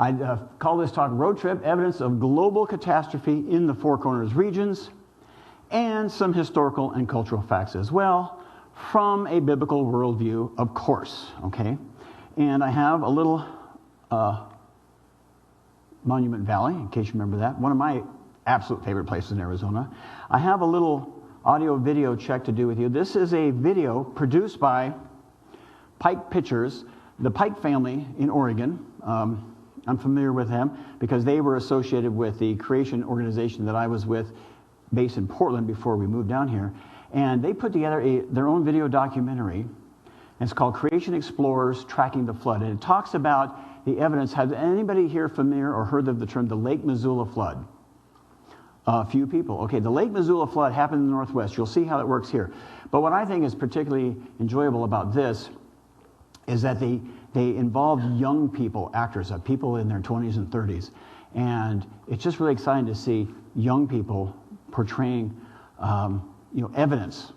I call this talk Road Trip, Evidence of Global Catastrophe in the Four Corners Regions, and some historical and cultural facts as well, from a biblical worldview, of course, okay? And I have a little Monument Valley, in case you remember that, one of my absolute favorite places in Arizona. I have a little audio-video check to do with you. This is a video produced by Pike Pictures, the Pike family in Oregon. I'm familiar with them because they were associated with the creation organization that I was with, based in Portland before we moved down here. And they put together their own video documentary. And it's called Creation Explorers Tracking the Flood. And it talks about the evidence. Has anybody here familiar or heard of the term the Lake Missoula flood? A few people. Okay, the Lake Missoula flood happened in the Northwest. You'll see how it works here. But what I think is particularly enjoyable about this is that they involved young people, actors, people in their 20s and 30s. And it's just really exciting to see young people portraying evidence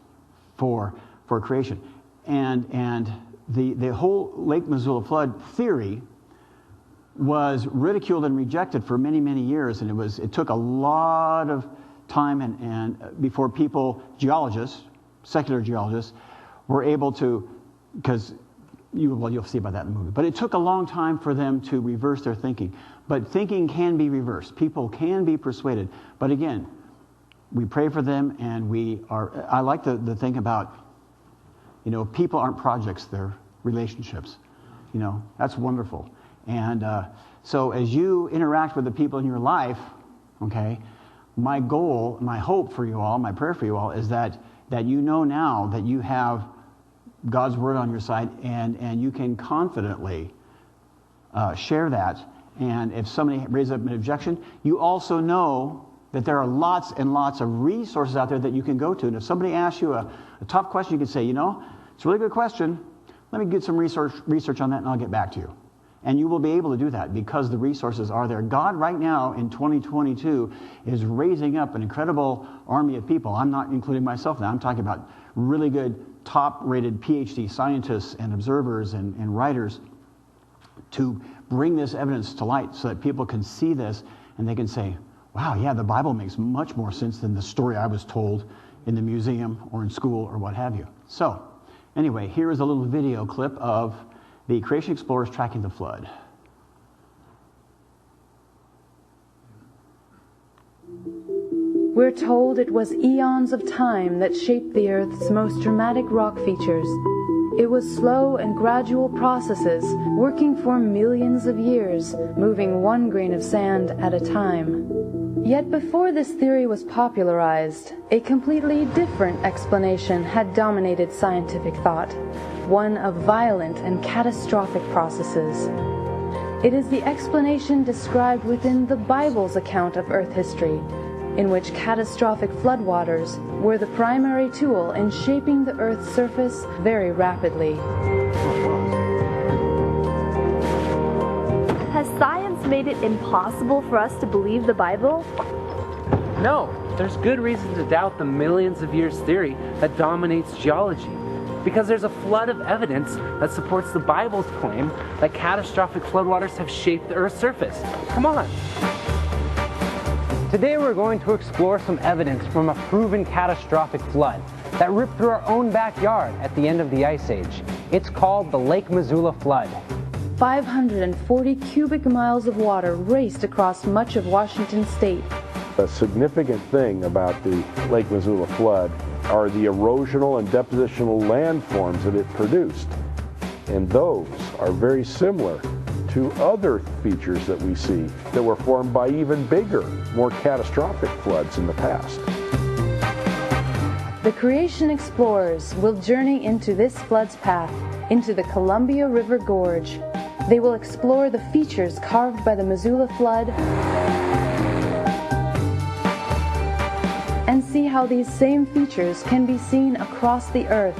for creation. And the whole Lake Missoula flood theory was ridiculed and rejected for many, many years, and it took a lot of time and before people, geologists, secular geologists, were able to, because you'll see about that in the movie. But it took a long time for them to reverse their thinking. But thinking can be reversed. People can be persuaded. But again, we pray for them, and I like the thing about, people aren't projects, they're relationships. That's wonderful. And so as you interact with the people in your life, okay, my goal, my hope for you all, my prayer for you all is that you know now that you have God's word on your side, and you can confidently share that. And if somebody raises up an objection, you also know that there are lots and lots of resources out there that you can go to. And if somebody asks you a tough question, you can say, it's a really good question. Let me get some research on that, and I'll get back to you. And you will be able to do that because the resources are there. God right now in 2022 is raising up an incredible army of people. I'm not including myself now. I'm talking about really good, top-rated PhD scientists and observers and writers to bring this evidence to light so that people can see this and they can say, wow, yeah, the Bible makes much more sense than the story I was told in the museum or in school or what have you. So, anyway, here is a little video clip of the Creation Explorers Tracking the Flood. We're told it was eons of time that shaped the Earth's most dramatic rock features. It was slow and gradual processes, working for millions of years, moving one grain of sand at a time. Yet before this theory was popularized, a completely different explanation had dominated scientific thought, one of violent and catastrophic processes. It is the explanation described within the Bible's account of Earth history, in which catastrophic floodwaters were the primary tool in shaping the Earth's surface very rapidly. Has science made it impossible for us to believe the Bible? No, there's good reason to doubt the millions of years theory that dominates geology, because there's a flood of evidence that supports the Bible's claim that catastrophic floodwaters have shaped the Earth's surface. Come on. Today we're going to explore some evidence from a proven catastrophic flood that ripped through our own backyard at the end of the Ice Age. It's called the Lake Missoula flood. 540 cubic miles of water raced across much of Washington state. A significant thing about the Lake Missoula flood are the erosional and depositional landforms that it produced. And those are very similar to other features that we see that were formed by even bigger, more catastrophic floods in the past. The Creation Explorers will journey into this flood's path, into the Columbia River Gorge. They will explore the features carved by the Missoula flood and see how these same features can be seen across the Earth.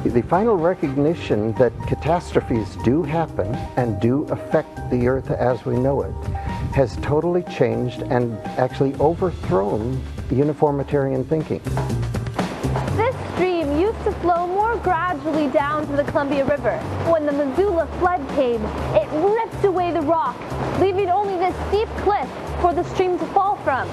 The final recognition that catastrophes do happen and do affect the Earth as we know it has totally changed and actually overthrown uniformitarian thinking. This stream used to flow more gradually down to the Columbia River. When the Missoula flood came, it ripped away the rock, leaving only this steep cliff for the stream to fall from.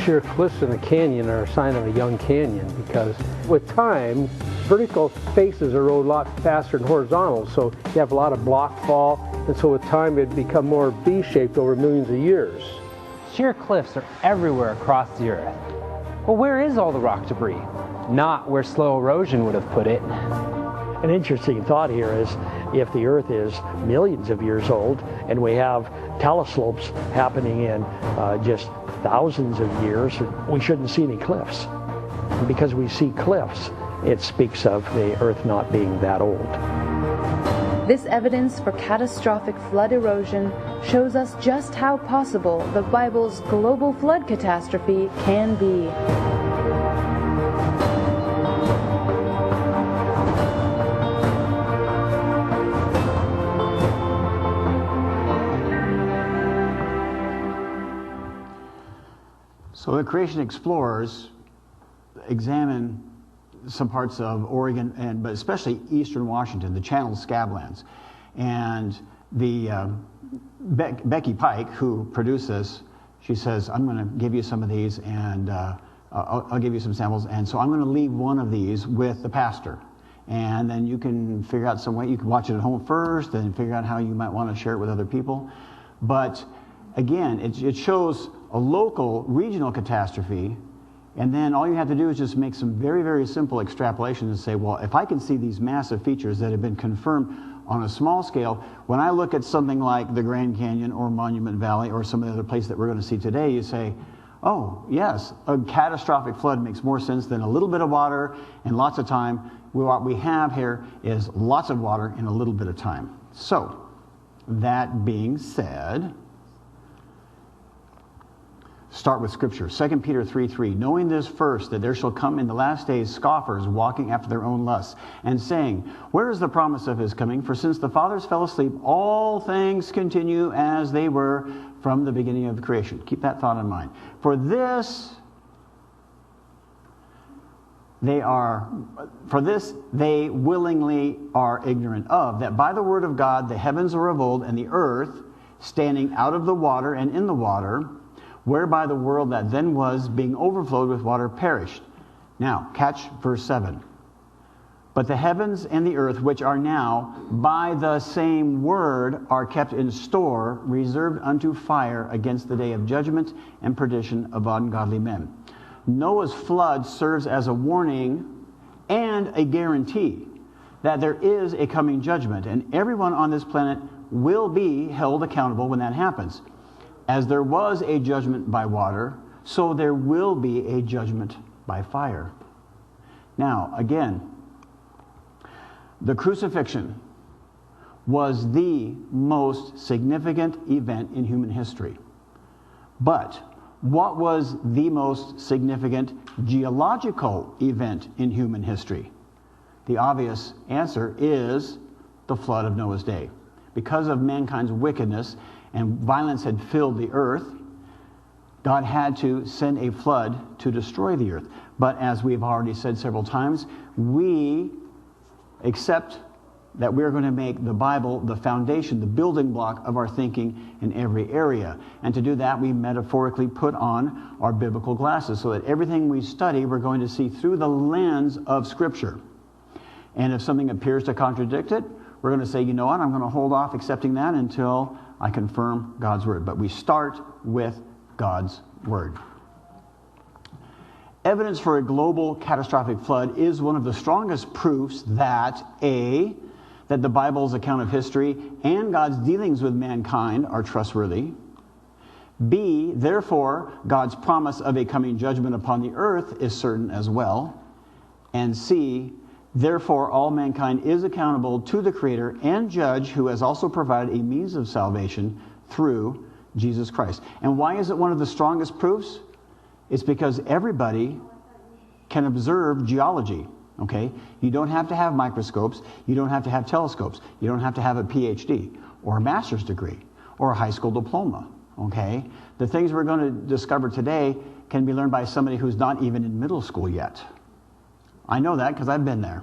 Sheer cliffs in a canyon are a sign of a young canyon, because with time, vertical faces erode a lot faster than horizontal, so you have a lot of block fall, and so with time it become more V-shaped over millions of years. Sheer cliffs are everywhere across the Earth. Well, where is all the rock debris? Not where slow erosion would have put it. An interesting thought here is, if the Earth is millions of years old and we have teleslopes happening in just thousands of years, we shouldn't see any cliffs. And because we see cliffs, it speaks of the Earth not being that old. This evidence for catastrophic flood erosion shows us just how possible the Bible's global flood catastrophe can be. So the creation explorers examine some parts of Oregon, but especially eastern Washington, the Channel Scablands. And the Becky Pike, who produced this, she says, I'm going to give you some of these, and I'll give you some samples. And so I'm going to leave one of these with the pastor. And then you can figure out some way. You can watch it at home first and figure out how you might want to share it with other people. But again, it shows a local, regional catastrophe, and then all you have to do is just make some very, very simple extrapolations and say, well, if I can see these massive features that have been confirmed on a small scale, when I look at something like the Grand Canyon or Monument Valley or some of the other places that we're going to see today, you say, oh, yes, a catastrophic flood makes more sense than a little bit of water and lots of time. What we have here is lots of water in a little bit of time. So, that being said, start with Scripture. 2 Peter 3:3. Knowing this first, that there shall come in the last days scoffers walking after their own lusts, and saying, where is the promise of his coming? For since the fathers fell asleep, all things continue as they were from the beginning of the creation. Keep that thought in mind. For this they willingly are ignorant of, that by the word of God the heavens are of old, and the earth standing out of the water and in the water, whereby the world that then was, being overflowed with water, perished. Now, catch verse 7. But the heavens and the earth, which are now by the same word, are kept in store, reserved unto fire against the day of judgment and perdition of ungodly men. Noah's flood serves as a warning and a guarantee that there is a coming judgment, and everyone on this planet will be held accountable when that happens. As there was a judgment by water, so there will be a judgment by fire. Now, again, the crucifixion was the most significant event in human history. But what was the most significant geological event in human history? The obvious answer is the flood of Noah's day. Because of mankind's wickedness and violence had filled the earth, God had to send a flood to destroy the earth. But as we've already said several times, we accept that we're going to make the Bible the foundation, the building block of our thinking in every area. And to do that, we metaphorically put on our biblical glasses so that everything we study, we're going to see through the lens of Scripture. And if something appears to contradict it, we're going to say, you know what, I'm going to hold off accepting that until I confirm God's Word. But we start with God's Word. Evidence for a global catastrophic flood is one of the strongest proofs that A, that the Bible's account of history and God's dealings with mankind are trustworthy. B, therefore, God's promise of a coming judgment upon the earth is certain as well. And C, therefore, all mankind is accountable to the Creator and Judge, who has also provided a means of salvation through Jesus Christ. And why is it one of the strongest proofs? It's because everybody can observe geology, okay? You don't have to have microscopes. You don't have to have telescopes. You don't have to have a PhD or a master's degree or a high school diploma, okay? The things we're going to discover today can be learned by somebody who's not even in middle school yet. I know that because I've been there.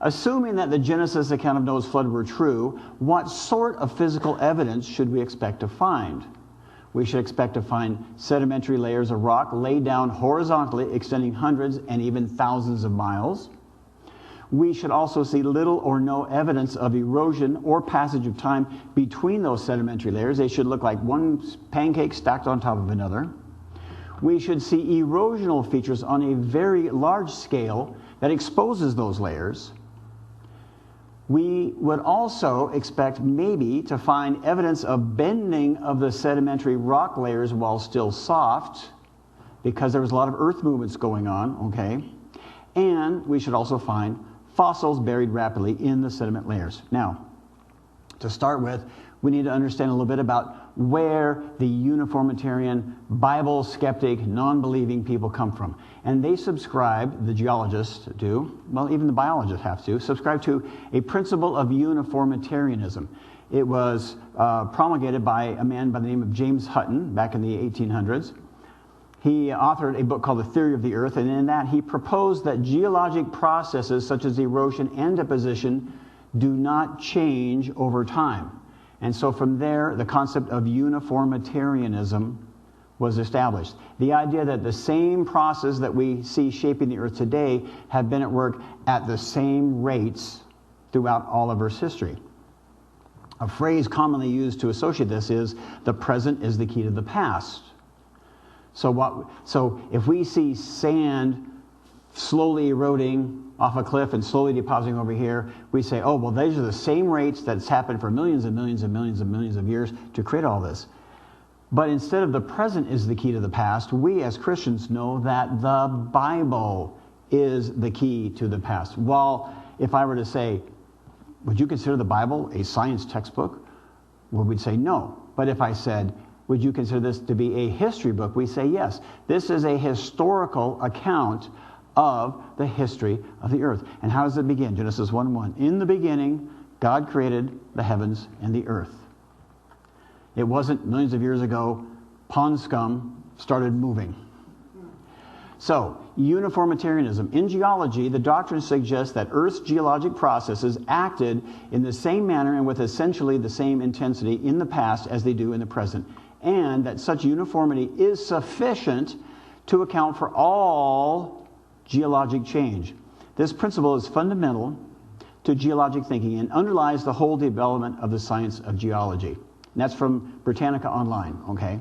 Assuming that the Genesis account of Noah's flood were true, what sort of physical evidence should we expect to find? We should expect to find sedimentary layers of rock laid down horizontally, extending hundreds and even thousands of miles. We should also see little or no evidence of erosion or passage of time between those sedimentary layers. They should look like one pancake stacked on top of another. We should see erosional features on a very large scale that exposes those layers. We would also expect maybe to find evidence of bending of the sedimentary rock layers while still soft, because there was a lot of earth movements going on, okay? And we should also find fossils buried rapidly in the sediment layers. Now, to start with, we need to understand a little bit about where the uniformitarian, Bible skeptic, non-believing people come from. And they subscribe, the geologists do, well, even the biologists have to, subscribe to a principle of uniformitarianism. It was promulgated by a man by the name of James Hutton back in the 1800s. He authored a book called The Theory of the Earth, and in that he proposed that geologic processes such as erosion and deposition do not change over time. And so from there, the concept of uniformitarianism was established. The idea that the same process that we see shaping the earth today have been at work at the same rates throughout all of Earth's history. A phrase commonly used to associate this is, the present is the key to the past. So if we see sand slowly eroding off a cliff and slowly depositing over here, we say, oh, well, these are the same rates that's happened for millions and millions and millions and millions of years to create all this. But instead of the present is the key to the past, we as Christians know that the Bible is the key to the past. Well, if I were to say, would you consider the Bible a science textbook? Well, we'd say no. But if I said, would you consider this to be a history book? We say yes. This is a historical account of the history of the earth. And how does it begin? Genesis 1:1. In the beginning, God created the heavens and the earth. It wasn't millions of years ago, pond scum started moving. So, uniformitarianism. In geology, the doctrine suggests that Earth's geologic processes acted in the same manner and with essentially the same intensity in the past as they do in the present, and that such uniformity is sufficient to account for all geologic change. This principle is fundamental to geologic thinking and underlies the whole development of the science of geology. And that's from Britannica Online, okay?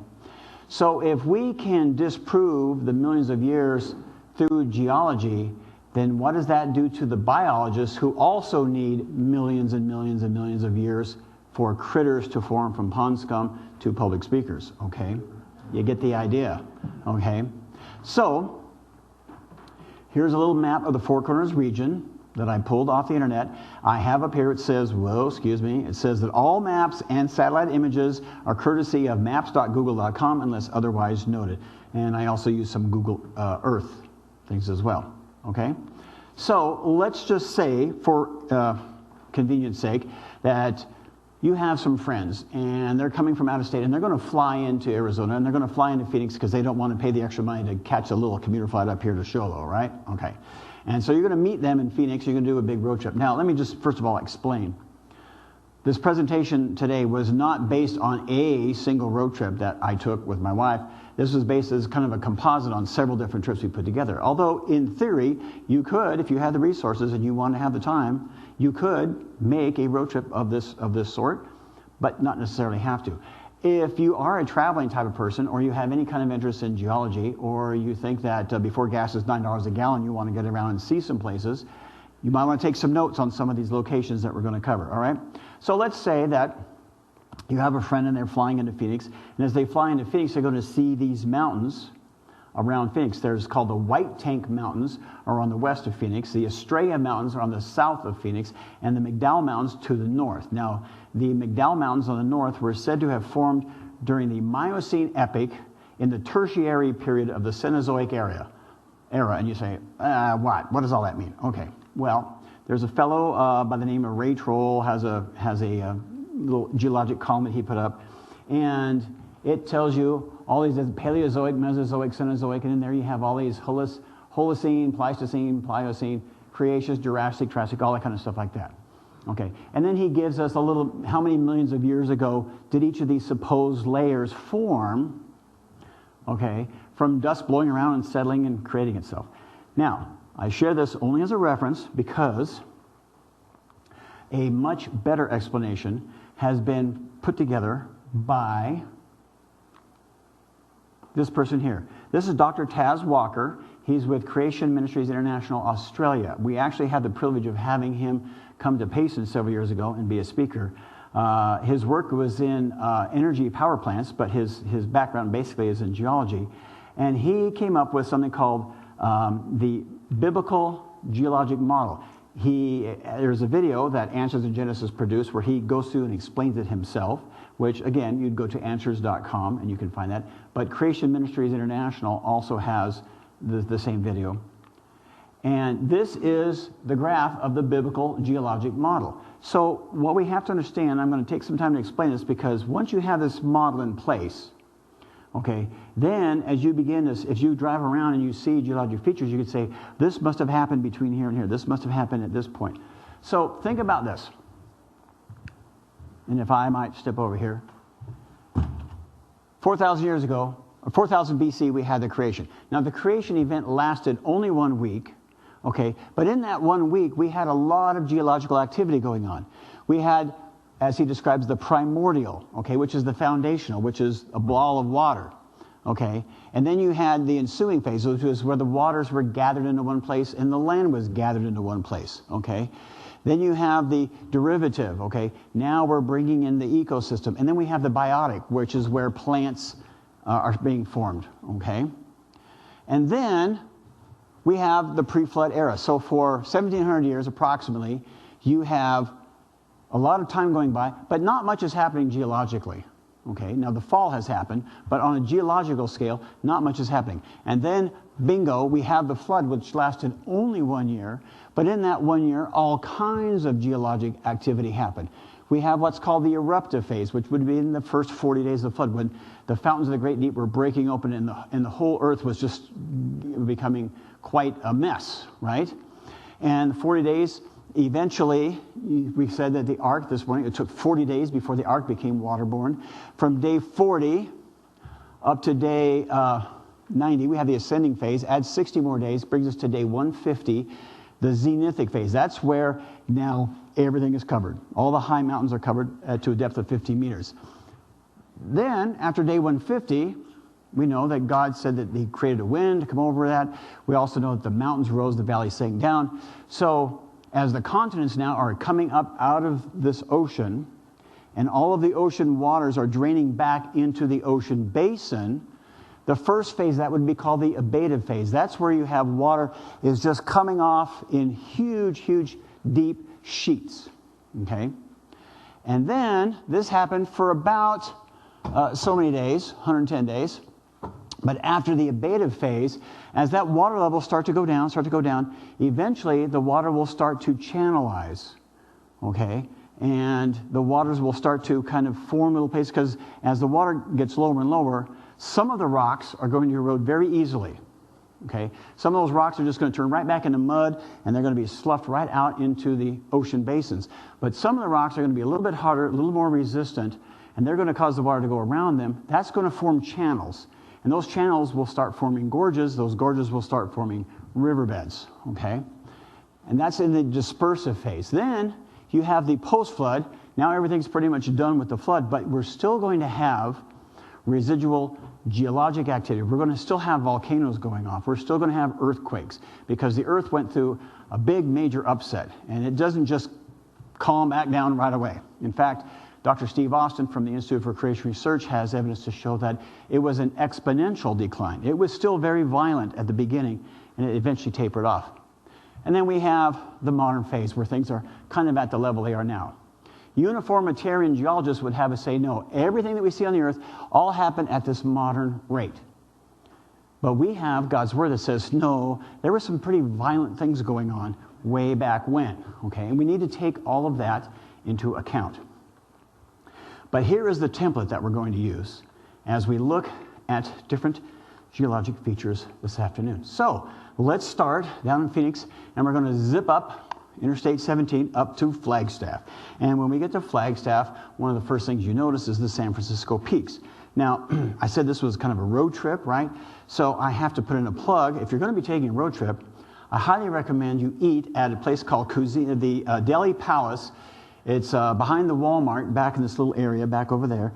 So if we can disprove the millions of years through geology, then what does that do to the biologists who also need millions and millions and millions of years for critters to form from pond scum to public speakers, okay? You get the idea, okay? So, here's a little map of the Four Corners region that I pulled off the internet. I have up here, it says, it says that all maps and satellite images are courtesy of maps.google.com unless otherwise noted. And I also use some Google Earth things as well, okay? So let's just say, for convenience sake, that you have some friends and they're coming from out of state and they're going to fly into Arizona and they're going to fly into Phoenix because they don't want to pay the extra money to catch a little commuter flight up here to Sholo, right? Okay. And so you're going to meet them in Phoenix. You're going to do a big road trip. Now, let me just first of all explain. This presentation today was not based on a single road trip that I took with my wife. This was based as kind of a composite on several different trips we put together. Although, in theory, you could, if you had the resources and you want to have the time, you could make a road trip of this sort, but not necessarily have to. If you are a traveling type of person, or you have any kind of interest in geology, or you think that before gas is $9 a gallon, you want to get around and see some places, you might want to take some notes on some of these locations that we're going to cover, all right? So let's say that you have a friend and they're flying into Phoenix, and as they fly into Phoenix, they're going to see these mountains around Phoenix. There's called the White Tank Mountains are on the west of Phoenix, the Estrella Mountains are on the south of Phoenix, and the McDowell Mountains to the north. Now, the McDowell Mountains on the north were said to have formed during the Miocene epoch in the tertiary period of the Cenozoic era. And you say, what? What does all that mean? Okay, well, there's a fellow by the name of Ray Troll has a little geologic column that he put up, and it tells you all these Paleozoic, Mesozoic, Cenozoic, and in there you have all these Holocene, Pleistocene, Pliocene, Cretaceous, Jurassic, Triassic, all that kind of stuff like that. Okay, and then he gives us a little, how many millions of years ago did each of these supposed layers form, okay, from dust blowing around and settling and creating itself. Now, I share this only as a reference because a much better explanation has been put together by this person here. This is Dr. Taz Walker. He's with Creation Ministries International Australia. We actually had the privilege of having him come to Payson several years ago and be a speaker. His work was in energy power plants, but his background basically is in geology. And he came up with something called the Biblical Geologic Model. There's a video that Answers in Genesis produced where he goes through and explains it himself, which again, you'd go to answers.com and you can find that. But Creation Ministries International also has the same video. And this is the graph of the biblical geologic model. So what we have to understand, I'm going to take some time to explain this, because once you have this model in place, okay, then as you begin this, if you drive around and you see geologic features, you could say, this must have happened between here and here. This must have happened at this point. So think about this. And if I might step over here. 4,000 years ago, or 4,000 BC, we had the creation. Now, the creation event lasted only 1 week, okay? But in that 1 week, we had a lot of geological activity going on. We had, as he describes, the primordial, okay, which is the foundational, which is a ball of water, okay? And then you had the ensuing phase, which was where the waters were gathered into one place and the land was gathered into one place, okay? Then you have the derivative, okay? Now we're bringing in the ecosystem. And then we have the biotic, which is where plants are being formed, okay? And then we have the pre-flood era. So for 1,700 years approximately, you have a lot of time going by, but not much is happening geologically, okay? Now the fall has happened, but on a geological scale, not much is happening. And then, bingo, we have the flood, which lasted only 1 year, but in that 1 year, all kinds of geologic activity happened. We have what's called the eruptive phase, which would be in the first 40 days of the flood, when the fountains of the great deep were breaking open and the whole earth was just becoming quite a mess, right? And 40 days, eventually, we said that the ark this morning, it took 40 days before the ark became waterborne. From day 40 up to day 90, we have the ascending phase. Add 60 more days, brings us to day 150, the zenithic phase. That's where now everything is covered. All the high mountains are covered to a depth of 50 meters. Then, after day 150, we know that God said that he created a wind to come over that. We also know that the mountains rose, the valleys sank down. So, as the continents now are coming up out of this ocean, and all of the ocean waters are draining back into the ocean basin, the first phase, that would be called the abative phase. That's where you have water is just coming off in huge, huge, deep sheets, okay? And then this happened for about so many days, 110 days. But after the abative phase, as that water level start to go down, eventually the water will start to channelize, okay? And the waters will start to kind of form little places, because as the water gets lower and lower, some of the rocks are going to erode very easily, okay? Some of those rocks are just going to turn right back into mud, and they're going to be sloughed right out into the ocean basins. But some of the rocks are going to be a little bit harder, a little more resistant, and they're going to cause the water to go around them. That's going to form channels. And those channels will start forming gorges. Those gorges will start forming riverbeds, okay? And that's in the dispersive phase. Then you have the post-flood. Now everything's pretty much done with the flood, but we're still going to have residual geologic activity. We're going to still have volcanoes going off. We're still going to have earthquakes, because the earth went through a big major upset, and it doesn't just calm back down right away. In fact, Dr. Steve Austin from the Institute for Creation Research has evidence to show that it was an exponential decline. It was still very violent at the beginning, and it eventually tapered off. And then we have the modern phase, where things are kind of at the level they are now. Uniformitarian geologists would have us say, no, everything that we see on the earth all happened at this modern rate. But we have God's word that says, no, there were some pretty violent things going on way back when, okay? And we need to take all of that into account. But here is the template that we're going to use as we look at different geologic features this afternoon. So let's start down in Phoenix, and we're going to zip up Interstate 17 up to Flagstaff. And when we get to Flagstaff, one of the first things you notice is the San Francisco Peaks. Now, I said this was kind of a road trip, right? So I have to put in a plug. If you're going to be taking a road trip, I highly recommend you eat at a place called the Delhi Palace. It's behind the Walmart, back in this little area, back over there.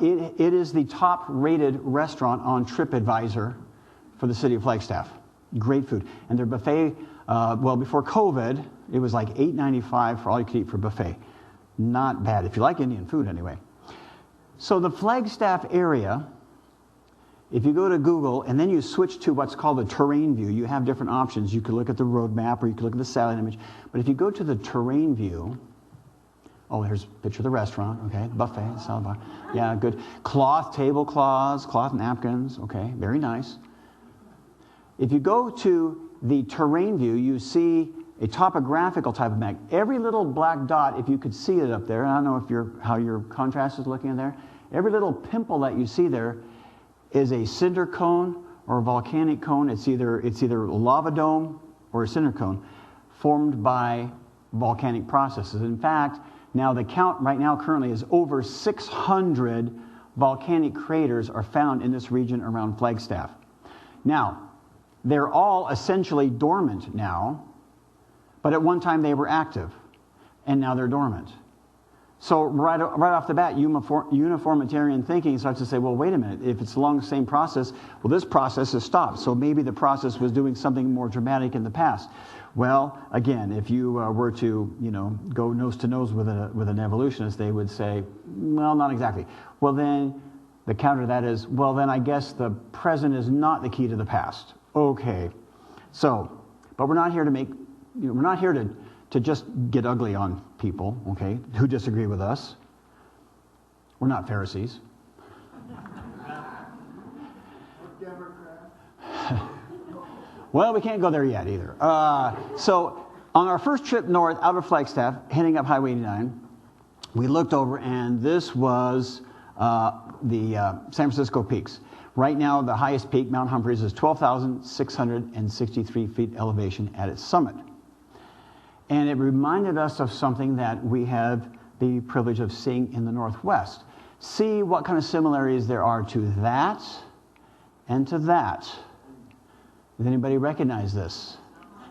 It is the top-rated restaurant on TripAdvisor for the city of Flagstaff. Great food. And their buffet, well, before COVID, it was like $8.95 for all you could eat for buffet. Not bad, if you like Indian food anyway. So the Flagstaff area, if you go to Google and then you switch to what's called the terrain view, you have different options. You could look at the road map or you could look at the satellite image. But if you go to the terrain view, oh, here's a picture of the restaurant, okay, buffet, salad bar. Yeah, good. Cloth tablecloths, cloth napkins, okay, very nice. If you go to the terrain view, you see a topographical type of map. Every little black dot, if you could see it up there, I don't know if how your contrast is looking in there, every little pimple that you see there is a cinder cone or a volcanic cone. It's either a lava dome or a cinder cone formed by volcanic processes. In fact, now the count right now currently is over 600 volcanic craters are found in this region around Flagstaff. Now, they're all essentially dormant now, but at one time they were active, and now they're dormant. So right off the bat, uniformitarian thinking starts to say, well, wait a minute, if it's along the same process, well, this process has stopped, so maybe the process was doing something more dramatic in the past. Well, again, if you were to, go nose to nose with an evolutionist, they would say, well, not exactly. Well, then the counter to that is, well, then I guess the present is not the key to the past. Okay. So, but we're not here to we're not here to just get ugly on people, okay, who disagree with us. We're not Pharisees. Well, we can't go there yet either. So on our first trip north out of Flagstaff, heading up Highway 89, we looked over, and this was the San Francisco Peaks. Right now, the highest peak, Mount Humphreys, is 12,663 feet elevation at its summit. And it reminded us of something that we have the privilege of seeing in the Northwest. See what kind of similarities there are to that and to that. Does anybody recognize this?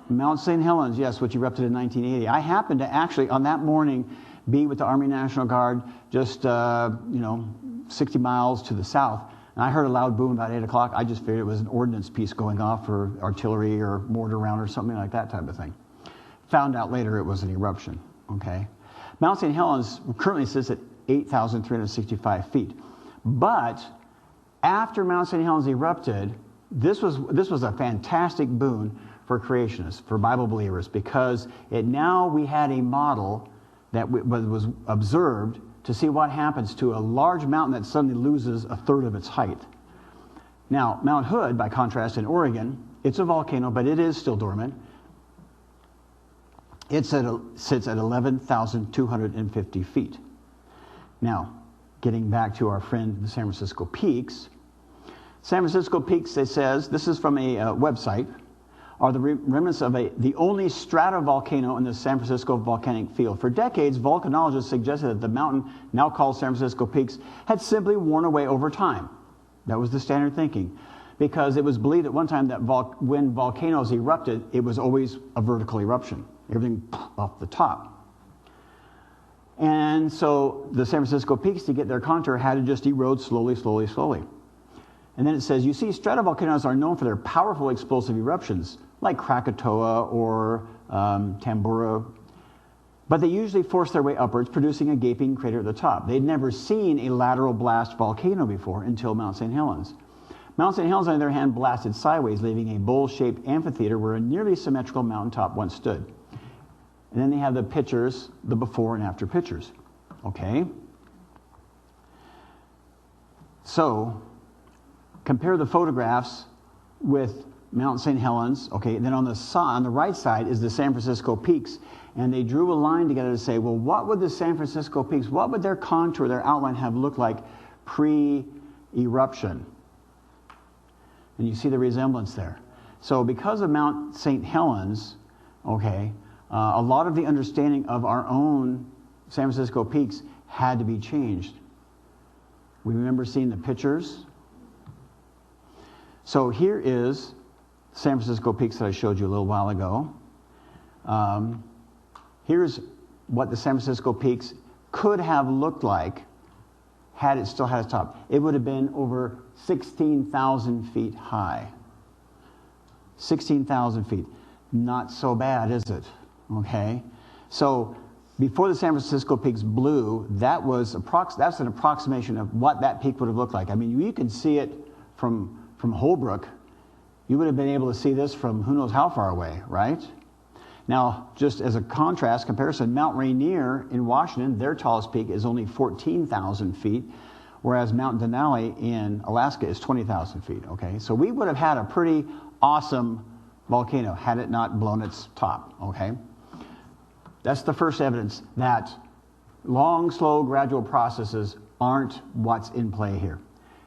Mount St. Helens, yes, which erupted in 1980. I happened to actually, on that morning, be with the Army National Guard just, 60 miles to the south. And I heard a loud boom about 8 o'clock. I just figured it was an ordnance piece going off for artillery or mortar round or something like that type of thing. Found out later it was an eruption, okay? Mount St. Helens currently sits at 8,365 feet. But after Mount St. Helens erupted, this was a fantastic boon for creationists, for Bible believers, because we had a model that was observed to see what happens to a large mountain that suddenly loses a third of its height. Now, Mount Hood, by contrast, in Oregon, it's a volcano, but it is still dormant. It sits at 11,250 feet. Now, getting back to our friend, the San Francisco Peaks. San Francisco Peaks, it says, this is from a website, are the remnants of the only stratovolcano in the San Francisco volcanic field. For decades, volcanologists suggested that the mountain, now called San Francisco Peaks, had simply worn away over time. That was the standard thinking, because it was believed at one time that when volcanoes erupted, it was always a vertical eruption, everything off the top. And so the San Francisco Peaks, to get their contour, had to just erode slowly, slowly, slowly. And then it says, you see, stratovolcanoes are known for their powerful explosive eruptions, like Krakatoa or Tambora, but they usually force their way upwards, producing a gaping crater at the top. They'd never seen a lateral blast volcano before until Mount St. Helens. Mount St. Helens, on the other hand, blasted sideways, leaving a bowl-shaped amphitheater where a nearly symmetrical mountaintop once stood. And then they have the pictures, the before and after pictures. Okay? So, compare the photographs with Mount St. Helens, okay, and then on the right side is the San Francisco Peaks, and they drew a line together to say, well, what would the San Francisco Peaks, what would their contour, their outline have looked like pre-eruption? And you see the resemblance there. So because of Mount St. Helens, okay, a lot of the understanding of our own San Francisco peaks had to be changed. We remember seeing the pictures. So here is San Francisco peaks that I showed you a little while ago. Here's what the San Francisco peaks could have looked like had it still had its top. It would have been over 16,000 feet high. 16,000 feet. Not so bad, is it? Okay. So before the San Francisco peaks blew, that's an approximation of what that peak would have looked like. I mean, you can see it from Holbrook. You would have been able to see this from who knows how far away, right? Now, just as a contrast, comparison, Mount Rainier in Washington, their tallest peak is only 14,000 feet, whereas Mount Denali in Alaska is 20,000 feet, okay? So we would have had a pretty awesome volcano had it not blown its top, okay? That's the first evidence that long, slow, gradual processes aren't what's in play here.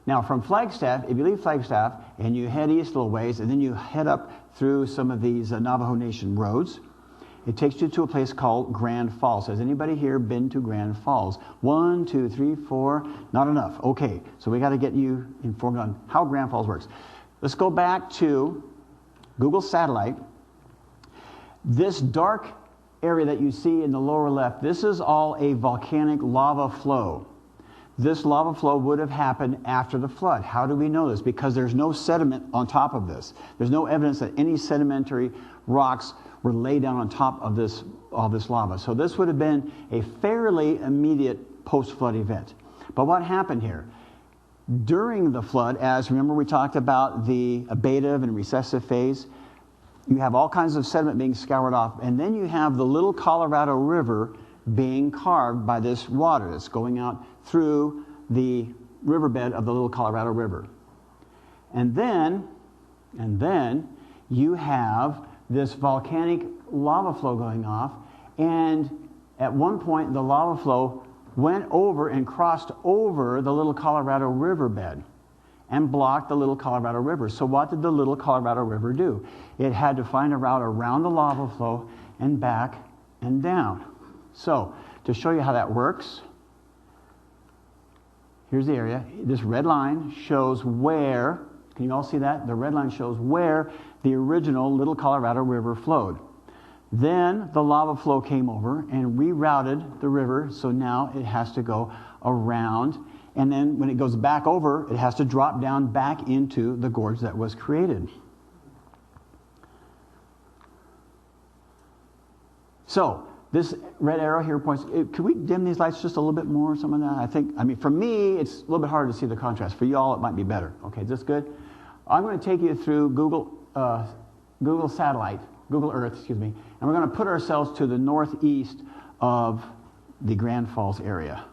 Now, from Flagstaff, if you leave Flagstaff and you head east a little ways, and then you head up through some of these Navajo Nation roads, it takes you to a place called Grand Falls. Has anybody here been to Grand Falls? 1, 2, 3, 4, not enough. Okay, so we got to get you informed on how Grand Falls works. Let's go back to Google Satellite. This dark area that you see in the lower left, this is all a volcanic lava flow. This lava flow would have happened after the flood. How do we know this? Because there's no sediment on top of this. There's no evidence that any sedimentary rocks were laid down on top of this lava. So this would have been a fairly immediate post-flood event. But what happened here? During the flood, as remember we talked about the abative and recessive phase, you have all kinds of sediment being scoured off, and then you have the little Colorado River being carved by this water that's going out through the riverbed of the little Colorado River. And then you have this volcanic lava flow going off, and at one point the lava flow went over and crossed over the little Colorado Riverbed and blocked the little Colorado River. So what did the little Colorado River do? It had to find a route around the lava flow and back and down. So to show you how that works, here's the area. This red line shows where, can you all see that? The red line shows where the original little Colorado River flowed. Then the lava flow came over and rerouted the river, so now it has to go around. And then when it goes back over, it has to drop down back into the gorge that was created. So this red arrow here points, could we dim these lights just a little bit more, some of that? I mean, for me, it's a little bit harder to see the contrast. For you all, it might be better. Okay, is this good? I'm going to take you through Google Earth, excuse me, and we're going to put ourselves to the northeast of the Grand Falls area.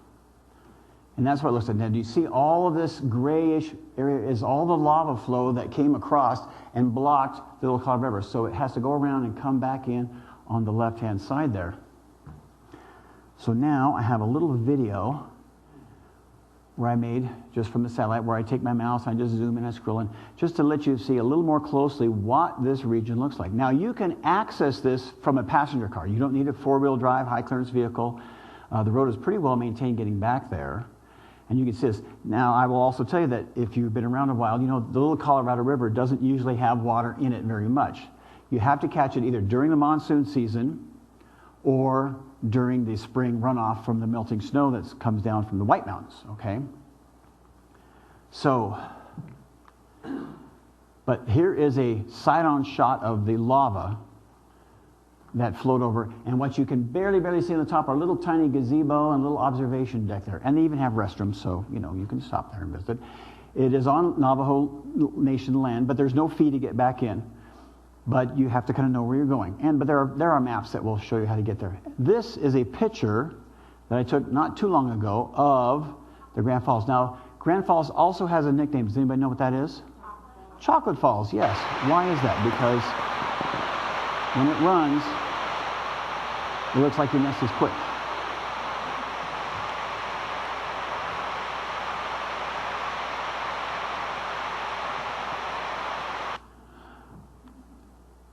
And that's what it looks like. Now, do you see all of this grayish area is all the lava flow that came across and blocked the little Colorado River. So it has to go around and come back in on the left-hand side there. So now I have a little video where I made just from the satellite, where I take my mouse, I just zoom in and scroll in, just to let you see a little more closely what this region looks like. Now, you can access this from a passenger car. You don't need a four-wheel drive, high-clearance vehicle. The road is pretty well maintained getting back there. And you can see this. Now, I will also tell you that if you've been around a while, you know the little Colorado River doesn't usually have water in it very much. You have to catch it either during the monsoon season or during the spring runoff from the melting snow that comes down from the White Mountains, okay? So, but here is a side-on shot of the lava that flowed over, and what you can barely see on the top are a little tiny gazebo and a little observation deck there. And they even have restrooms, so you know you can stop there and visit. It is on Navajo Nation land, but there's no fee to get back in. But you have to kind of know where you're going. But there are maps that will show you how to get there. This is a picture that I took not too long ago of the Grand Falls. Now, Grand Falls also has a nickname. Does anybody know what that is? Chocolate Falls, yes. Why is that? Because when it runs, it looks like your nest is quick.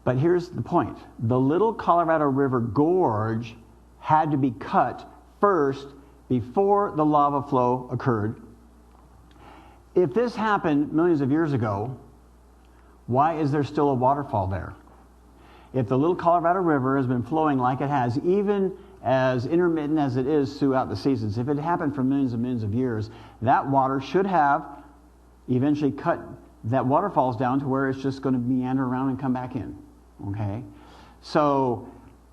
But here's the point. The Little Colorado River Gorge had to be cut first before the lava flow occurred. If this happened millions of years ago, why is there still a waterfall there? If the Little Colorado River has been flowing like it has, even as intermittent as it is throughout the seasons, if it happened for millions and millions of years, that water should have eventually cut that waterfalls down to where it's just going to meander around and come back in. Okay? So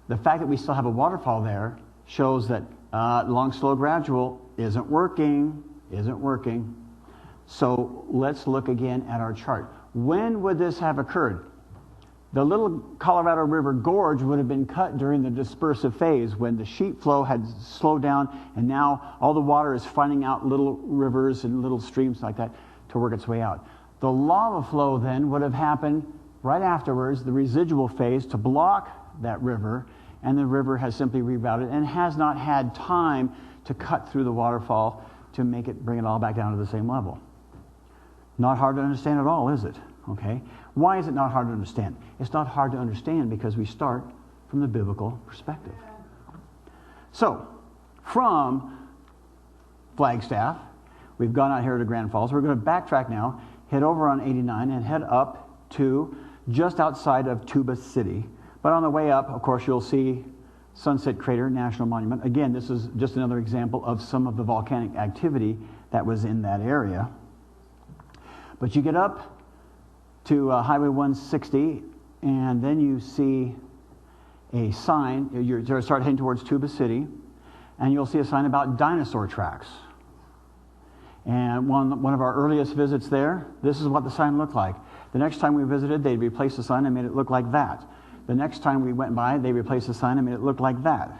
the fact that we still have a waterfall there shows that long, slow, gradual isn't working. So let's look again at our chart. When would this have occurred? The Little Colorado River Gorge would have been cut during the dispersive phase when the sheet flow had slowed down, and now all the water is finding out little rivers and little streams like that to work its way out. The lava flow then would have happened right afterwards, the residual phase, to block that river, and the river has simply rerouted and has not had time to cut through the waterfall to bring it all back down to the same level. Not hard to understand at all, is it? Okay. Why is it not hard to understand? It's not hard to understand because we start from the biblical perspective. So, from Flagstaff, we've gone out here to Grand Falls. We're going to backtrack now, head over on 89, and head up to just outside of Tuba City. But on the way up, of course, you'll see Sunset Crater National Monument. Again, this is just another example of some of the volcanic activity that was in that area. But you get up to Highway 160, and then you see a sign. You're going to start heading towards Tuba City, and you'll see a sign about dinosaur tracks. And one of our earliest visits there, this is what the sign looked like. The next time we visited, they replaced the sign and made it look like that. The next time we went by, they replaced the sign and made it look like that.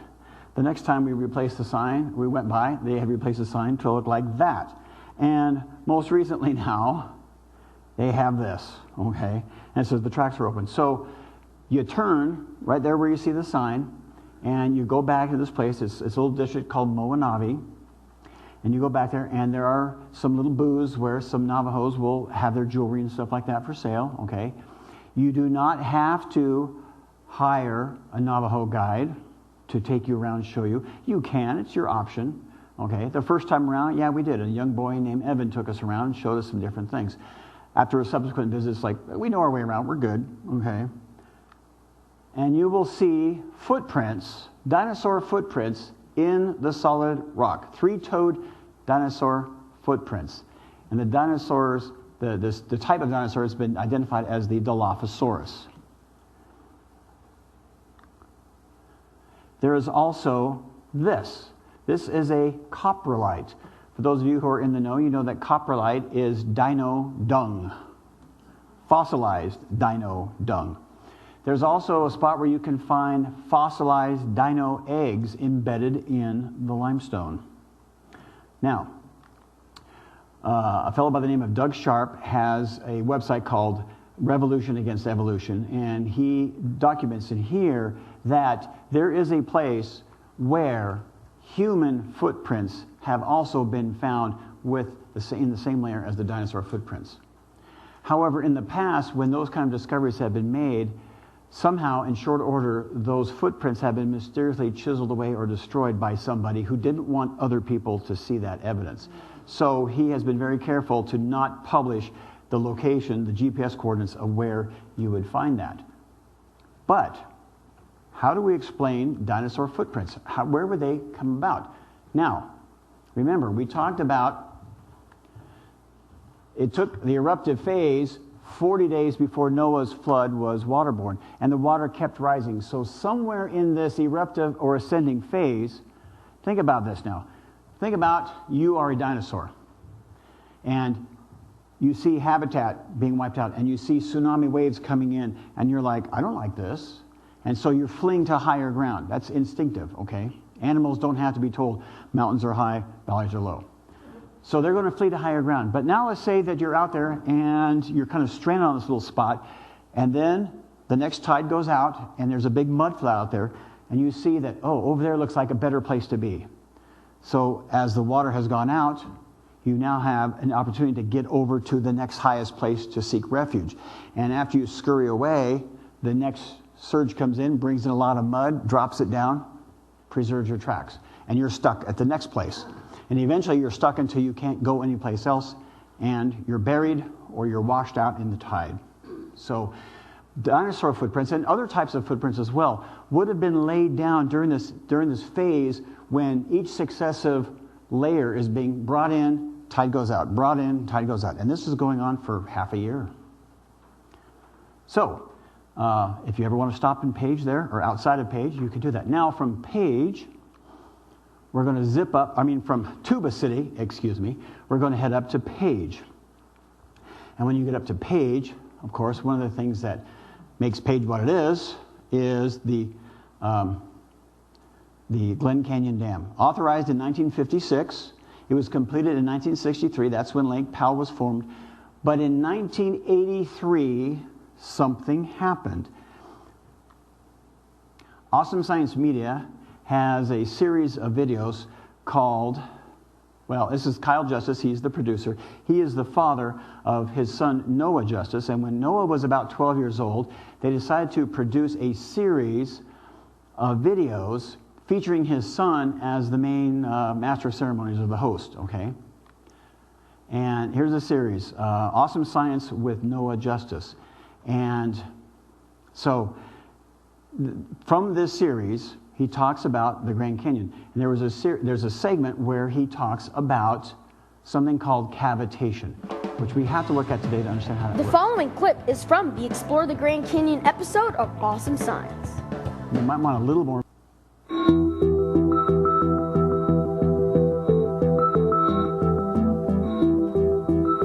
The next time we replaced the sign, we went by, they had replaced the sign to look like that. And most recently now, they have this, okay? And it says the tracks are open. So you turn right there where you see the sign, and you go back to this place. It's a little district called Moanavi. And you go back there, and there are some little booths where some Navajos will have their jewelry and stuff like that for sale, okay? You do not have to hire a Navajo guide to take you around and show you. You can. It's your option, okay? The first time around, yeah, we did. A young boy named Evan took us around and showed us some different things. After a subsequent visit, it's like, we know our way around, we're good, okay? And you will see footprints, dinosaur footprints in the solid rock. Three-toed dinosaur footprints. And the dinosaurs, the type of dinosaur has been identified as the Dilophosaurus. There is also this. This is a coprolite. For those of you who are in the know, you know that coprolite is dino dung, fossilized dino dung. There's also a spot where you can find fossilized dino eggs embedded in the limestone. Now, a fellow by the name of Doug Sharp has a website called Revolution Against Evolution, and he documents in here that there is a place where human footprints have also been found in the same layer as the dinosaur footprints. However, in the past, when those kind of discoveries have been made, somehow in short order, those footprints have been mysteriously chiseled away or destroyed by somebody who didn't want other people to see that evidence. So he has been very careful to not publish the location, the GPS coordinates of where you would find that. But how do we explain dinosaur footprints? Where would they come about? Now, remember, we talked about it took the eruptive phase 40 days before Noah's flood was waterborne, and the water kept rising. So somewhere in this eruptive or ascending phase, think about this now. Think about you are a dinosaur, and you see habitat being wiped out, and you see tsunami waves coming in, and you're like, I don't like this. And so you're fleeing to higher ground. That's instinctive, okay? Animals don't have to be told mountains are high, valleys are low. So they're going to flee to higher ground. But now let's say that you're out there and you're kind of stranded on this little spot, and then the next tide goes out and there's a big mud flat out there, and you see that, oh, over there looks like a better place to be. So as the water has gone out, you now have an opportunity to get over to the next highest place to seek refuge. And after you scurry away the next surge comes in, brings in a lot of mud, drops it down, preserves your tracks. And you're stuck at the next place. And eventually you're stuck until you can't go anyplace else, and you're buried or you're washed out in the tide. So dinosaur footprints and other types of footprints as well would have been laid down during this phase when each successive layer is being brought in, tide goes out, brought in, tide goes out. And this is going on for half a year. So if you ever want to stop in Page there, or outside of Page, you can do that. Now from Page, we're going to zip up, from Tuba City, we're going to head up to Page. And when you get up to Page, of course, one of the things that makes Page what it is the Glen Canyon Dam. Authorized in 1956. It was completed in 1963. That's when Lake Powell was formed. But in 1983, something happened. Awesome Science Media has a series of videos called, this is Kyle Justice, he's the producer. He is the father of his son Noah Justice, and when Noah was about 12 years old, they decided to produce a series of videos featuring his son as the main master of ceremonies or the host, okay? And here's the series, Awesome Science with Noah Justice. And so from this series, he talks about the Grand Canyon. And there's a segment where he talks about something called cavitation, which we have to look at today to understand how that works. The following clip is from the Explore the Grand Canyon episode of Awesome Science. You might want a little more.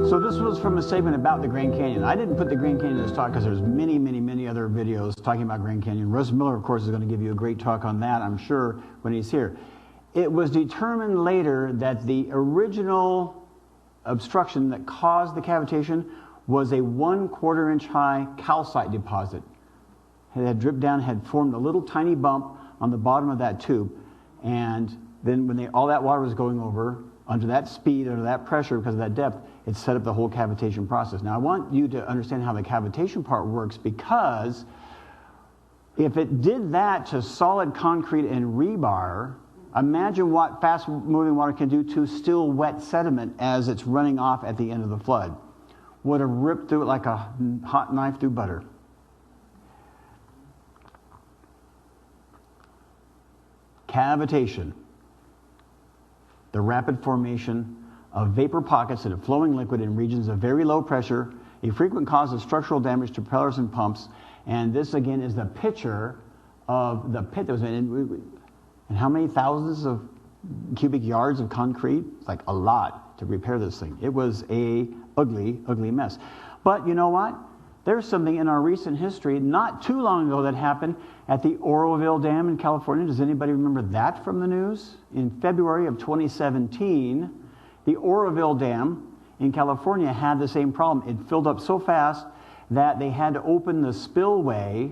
So this was from a segment about the Grand Canyon. I didn't put the Grand Canyon in this talk because there's many, many, many other videos talking about Grand Canyon. Russ Miller, of course, is going to give you a great talk on that, I'm sure, when he's here. It was determined later that the original obstruction that caused the cavitation was a 1/4 inch high calcite deposit. It had dripped down, had formed a little tiny bump on the bottom of that tube. And then when all that water was going over, under that speed, under that pressure, because of that depth, it set up the whole cavitation process. Now, I want you to understand how the cavitation part works, because if it did that to solid concrete and rebar, imagine what fast-moving water can do to still wet sediment as it's running off at the end of the flood. Would have ripped through it like a hot knife through butter. Cavitation. The rapid formation of vapor pockets in a flowing liquid in regions of very low pressure, a frequent cause of structural damage to propellers and pumps. And this, again, is the picture of the pit that was made. And how many thousands of cubic yards of concrete? It's like a lot to repair this thing. It was a ugly, ugly mess. But you know what? There's something in our recent history not too long ago that happened at the Oroville Dam in California. Does anybody remember that from the news? In February of 2017, the Oroville Dam in California had the same problem. It filled up so fast that they had to open the spillway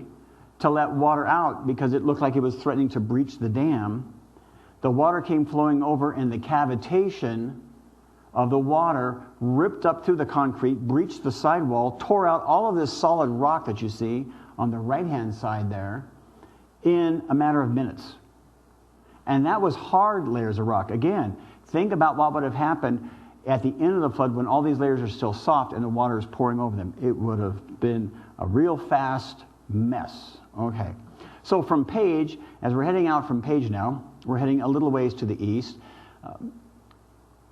to let water out because it looked like it was threatening to breach the dam. The water came flowing over, and the cavitation of the water ripped up through the concrete, breached the sidewall, tore out all of this solid rock that you see on the right-hand side there in a matter of minutes. And that was hard layers of rock. Again, think about what would have happened at the end of the flood when all these layers are still soft and the water is pouring over them. It would have been a real fast mess. Okay. So from Page, as we're heading out from Page now, we're heading a little ways to the east.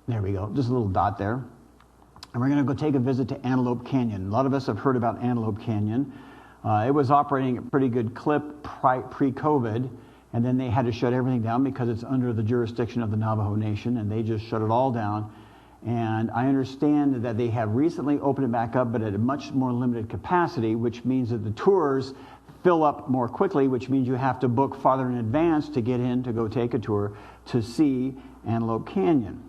There we go, just a little dot there. And we're going to go take a visit to Antelope Canyon. A lot of us have heard about Antelope Canyon. It was operating at a pretty good clip pre-COVID, and then they had to shut everything down because it's under the jurisdiction of the Navajo Nation, and they just shut it all down. And I understand that they have recently opened it back up, but at a much more limited capacity, which means that the tours fill up more quickly, which means you have to book farther in advance to get in to go take a tour to see Antelope Canyon.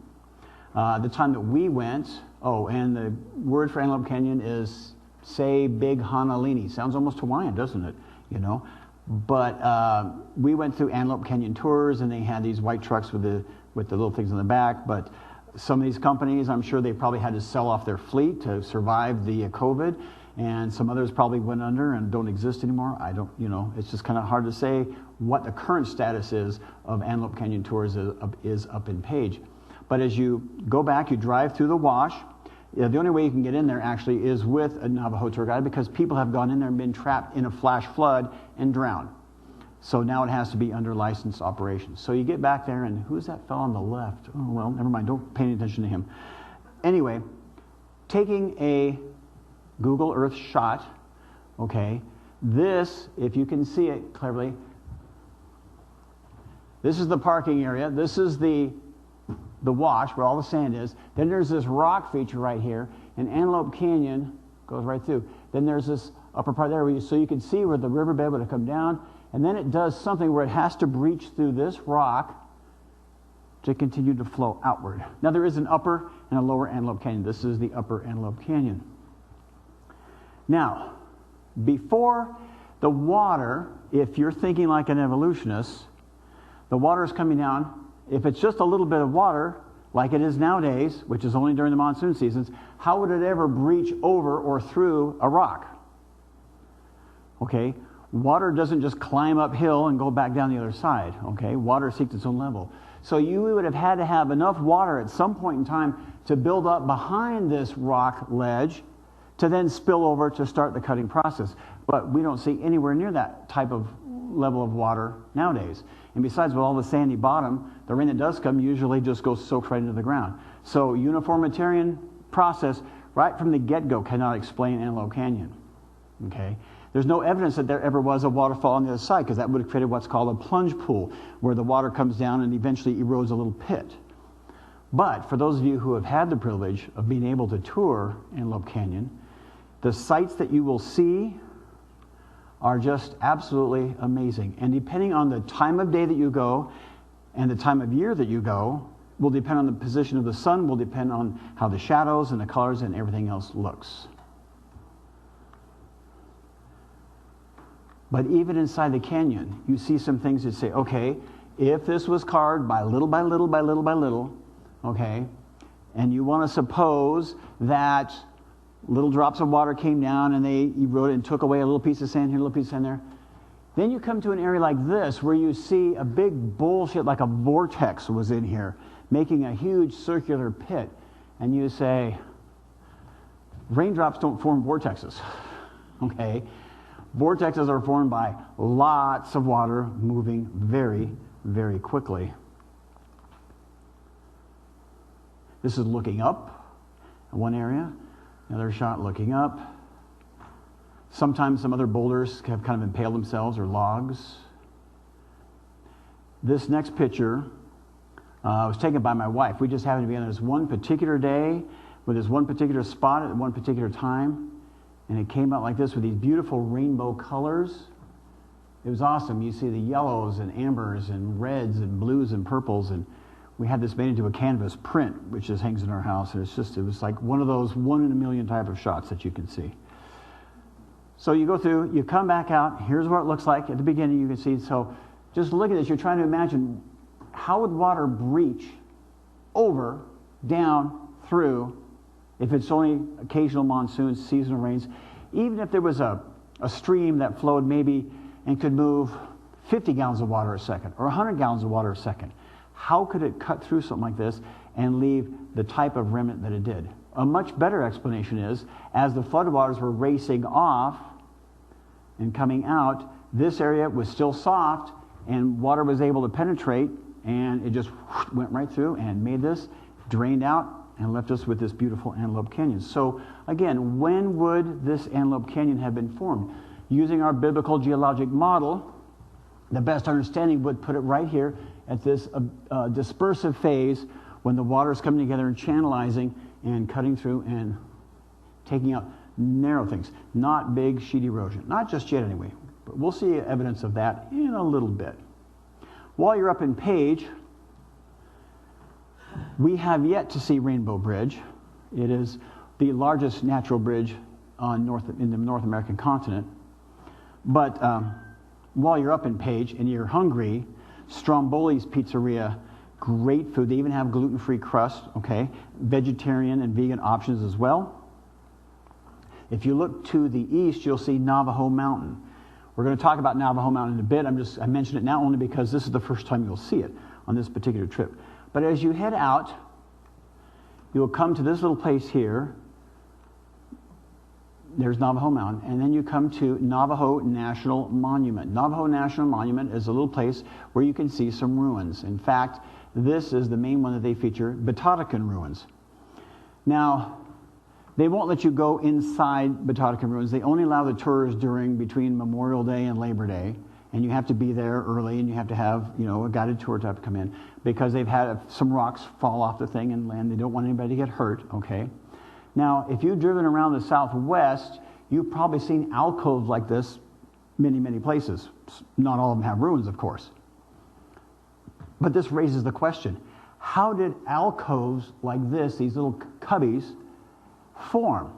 The time that we went, and the word for Antelope Canyon is, say, Big Honolulu. Sounds almost Hawaiian, doesn't it? You know, but we went through Antelope Canyon tours, and they had these white trucks with the little things in the back. But some of these companies, I'm sure they probably had to sell off their fleet to survive the COVID, and some others probably went under and don't exist anymore. I don't, it's just kind of hard to say what the current status is of Antelope Canyon Tours is up in Page. But as you go back, you drive through the wash. The only way you can get in there actually is with a Navajo tour guide, because people have gone in there and been trapped in a flash flood and drowned. So now it has to be under licensed operations. So you get back there, and who's that fellow on the left? Oh, well, never mind. Don't pay any attention to him. Anyway, taking a Google Earth shot, okay, this, if you can see it clearly, this is the parking area. This is the wash where all the sand is. Then there's this rock feature right here, and Antelope Canyon goes right through. Then there's this upper part there, so you can see where the riverbed would have come down, and then it does something where it has to breach through this rock to continue to flow outward. Now there is an upper and a lower Antelope Canyon. This is the upper Antelope Canyon. Now, before the water, if you're thinking like an evolutionist, the water is coming down. If it's just a little bit of water, like it is nowadays, which is only during the monsoon seasons, how would it ever breach over or through a rock? Okay, water doesn't just climb uphill and go back down the other side. Okay, water seeks its own level. So you would have had to have enough water at some point in time to build up behind this rock ledge to then spill over to start the cutting process. But we don't see anywhere near that type of level of water nowadays. And besides, with all the sandy bottom, the rain that does come usually just goes soaked right into the ground. So uniformitarian process right from the get-go cannot explain Antelope Canyon. Okay? There's no evidence that there ever was a waterfall on the other side, because that would have created what's called a plunge pool, where the water comes down and eventually erodes a little pit. But for those of you who have had the privilege of being able to tour Antelope Canyon, the sights that you will see are just absolutely amazing. And depending on the time of day that you go and the time of year that you go, will depend on the position of the sun, will depend on how the shadows and the colors and everything else looks. But even inside the canyon, you see some things that say, okay, if this was carved by little by little by little by little, okay, and you want to suppose that little drops of water came down and they eroded and took away a little piece of sand here, a little piece of sand there. Then you come to an area like this where you see a big bullshit like a vortex was in here, making a huge circular pit. And you say, raindrops don't form vortexes, okay? Vortexes are formed by lots of water moving very, very quickly. This is looking up in one area. Another shot looking up. Sometimes some other boulders have kind of impaled themselves, or logs. This next picture was taken by my wife. We just happened to be on this one particular day with this one particular spot at one particular time. And it came out like this with these beautiful rainbow colors. It was awesome. You see the yellows and ambers and reds and blues and purples, and we had this made into a canvas print, which just hangs in our house. And it was like one of those 1 in a million type of shots that you can see. So you go through, you come back out. Here's what it looks like at the beginning. You can see. So just look at this. You're trying to imagine, how would water breach over, down, through, if it's only occasional monsoons, seasonal rains. Even if there was a stream that flowed maybe and could move 50 gallons of water a second or 100 gallons of water a second, how could it cut through something like this and leave the type of remnant that it did? A much better explanation is, as the floodwaters were racing off and coming out, this area was still soft and water was able to penetrate, and it just went right through and made this, drained out, and left us with this beautiful Antelope Canyon. So again, when would this Antelope Canyon have been formed? Using our biblical geologic model, the best understanding would put it right here at this dispersive phase, when the water is coming together and channelizing and cutting through and taking out narrow things, not big sheet erosion. Not just yet anyway, but we'll see evidence of that in a little bit. While you're up in Page, we have yet to see Rainbow Bridge. It is the largest natural bridge in the North American continent. But while you're up in Page and you're hungry, Stromboli's Pizzeria, great food. They even have gluten-free crust, okay? Vegetarian and vegan options as well. If you look to the east, you'll see Navajo Mountain. We're going to talk about Navajo Mountain in a bit. I mention it now only because this is the first time you'll see it on this particular trip. But as you head out, you'll come to this little place here. There's Navajo Mountain, and then you come to Navajo National Monument. Navajo National Monument is a little place where you can see some ruins. In fact, this is the main one that they feature, Batatakan ruins. Now, they won't let you go inside Batatakan ruins. They only allow the tours between Memorial Day and Labor Day, and you have to be there early, and you have to have, a guided tour to come in, because they've had some rocks fall off the thing and land. They don't want anybody to get hurt, okay? Now, if you've driven around the Southwest, you've probably seen alcoves like this many, many places. Not all of them have ruins, of course. But this raises the question, how did alcoves like this, these little cubbies, form?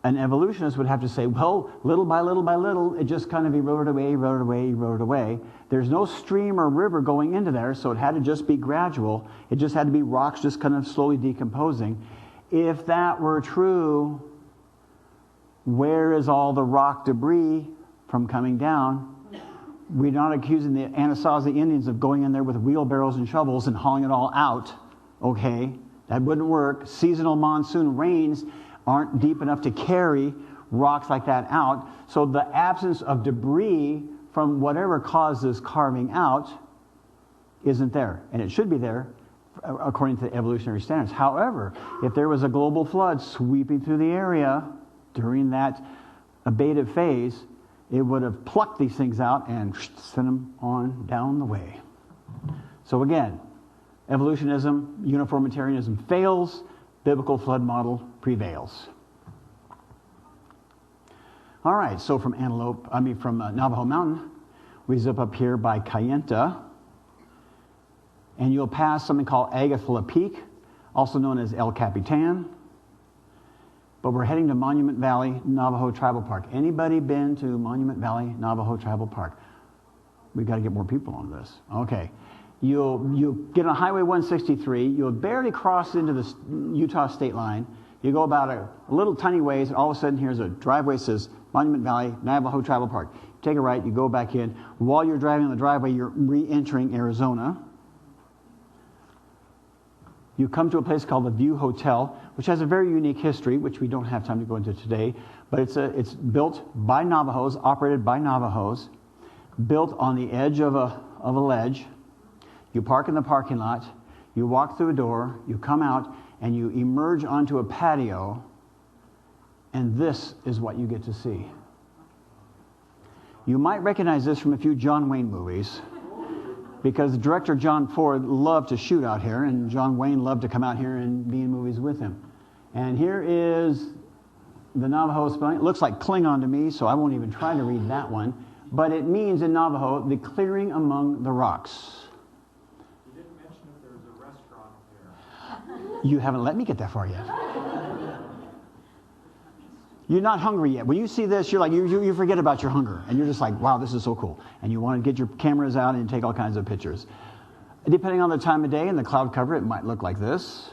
An evolutionist would have to say, well, little by little by little, it just kind of eroded away, eroded away, eroded away. There's no stream or river going into there, so it had to just be gradual. It just had to be rocks just kind of slowly decomposing. If that were true, where is all the rock debris from coming down? We're not accusing the Anasazi Indians of going in there with wheelbarrows and shovels and hauling it all out, okay? That wouldn't work. Seasonal monsoon rains aren't deep enough to carry rocks like that out. So the absence of debris from whatever caused this carving out isn't there. And it should be there according to evolutionary standards. However, if there was a global flood sweeping through the area during that abative phase, it would have plucked these things out and sent them on down the way. So again, evolutionism, uniformitarianism fails, biblical flood model prevails. All right, so from Navajo Mountain, we zip up here by Kayenta, and you'll pass something called Agathla Peak, also known as El Capitan. But we're heading to Monument Valley Navajo Tribal Park. Anybody been to Monument Valley Navajo Tribal Park? We've got to get more people on this. Okay. You'll get on Highway 163. You'll barely cross into the Utah state line. You go about a little tiny ways, and all of a sudden here's a driveway that says Monument Valley Navajo Tribal Park. You take a right, you go back in. While you're driving on the driveway, you're re-entering Arizona. You come to a place called the View Hotel, which has a very unique history, which we don't have time to go into today. But it's built by Navajos, operated by Navajos, built on the edge of a ledge. You park in the parking lot, you walk through a door, you come out, and you emerge onto a patio, and this is what you get to see. You might recognize this from a few John Wayne movies, because the director John Ford loved to shoot out here, and John Wayne loved to come out here and be in movies with him. And here is the Navajo spelling. It looks like Klingon to me, so I won't even try to read that one. But it means in Navajo, the clearing among the rocks. You didn't mention if there was a restaurant there. You haven't let me get that far yet. You're not hungry yet. When you see this, you're like, you forget about your hunger. And you're just like, wow, this is so cool. And you want to get your cameras out and take all kinds of pictures. Depending on the time of day and the cloud cover, it might look like this.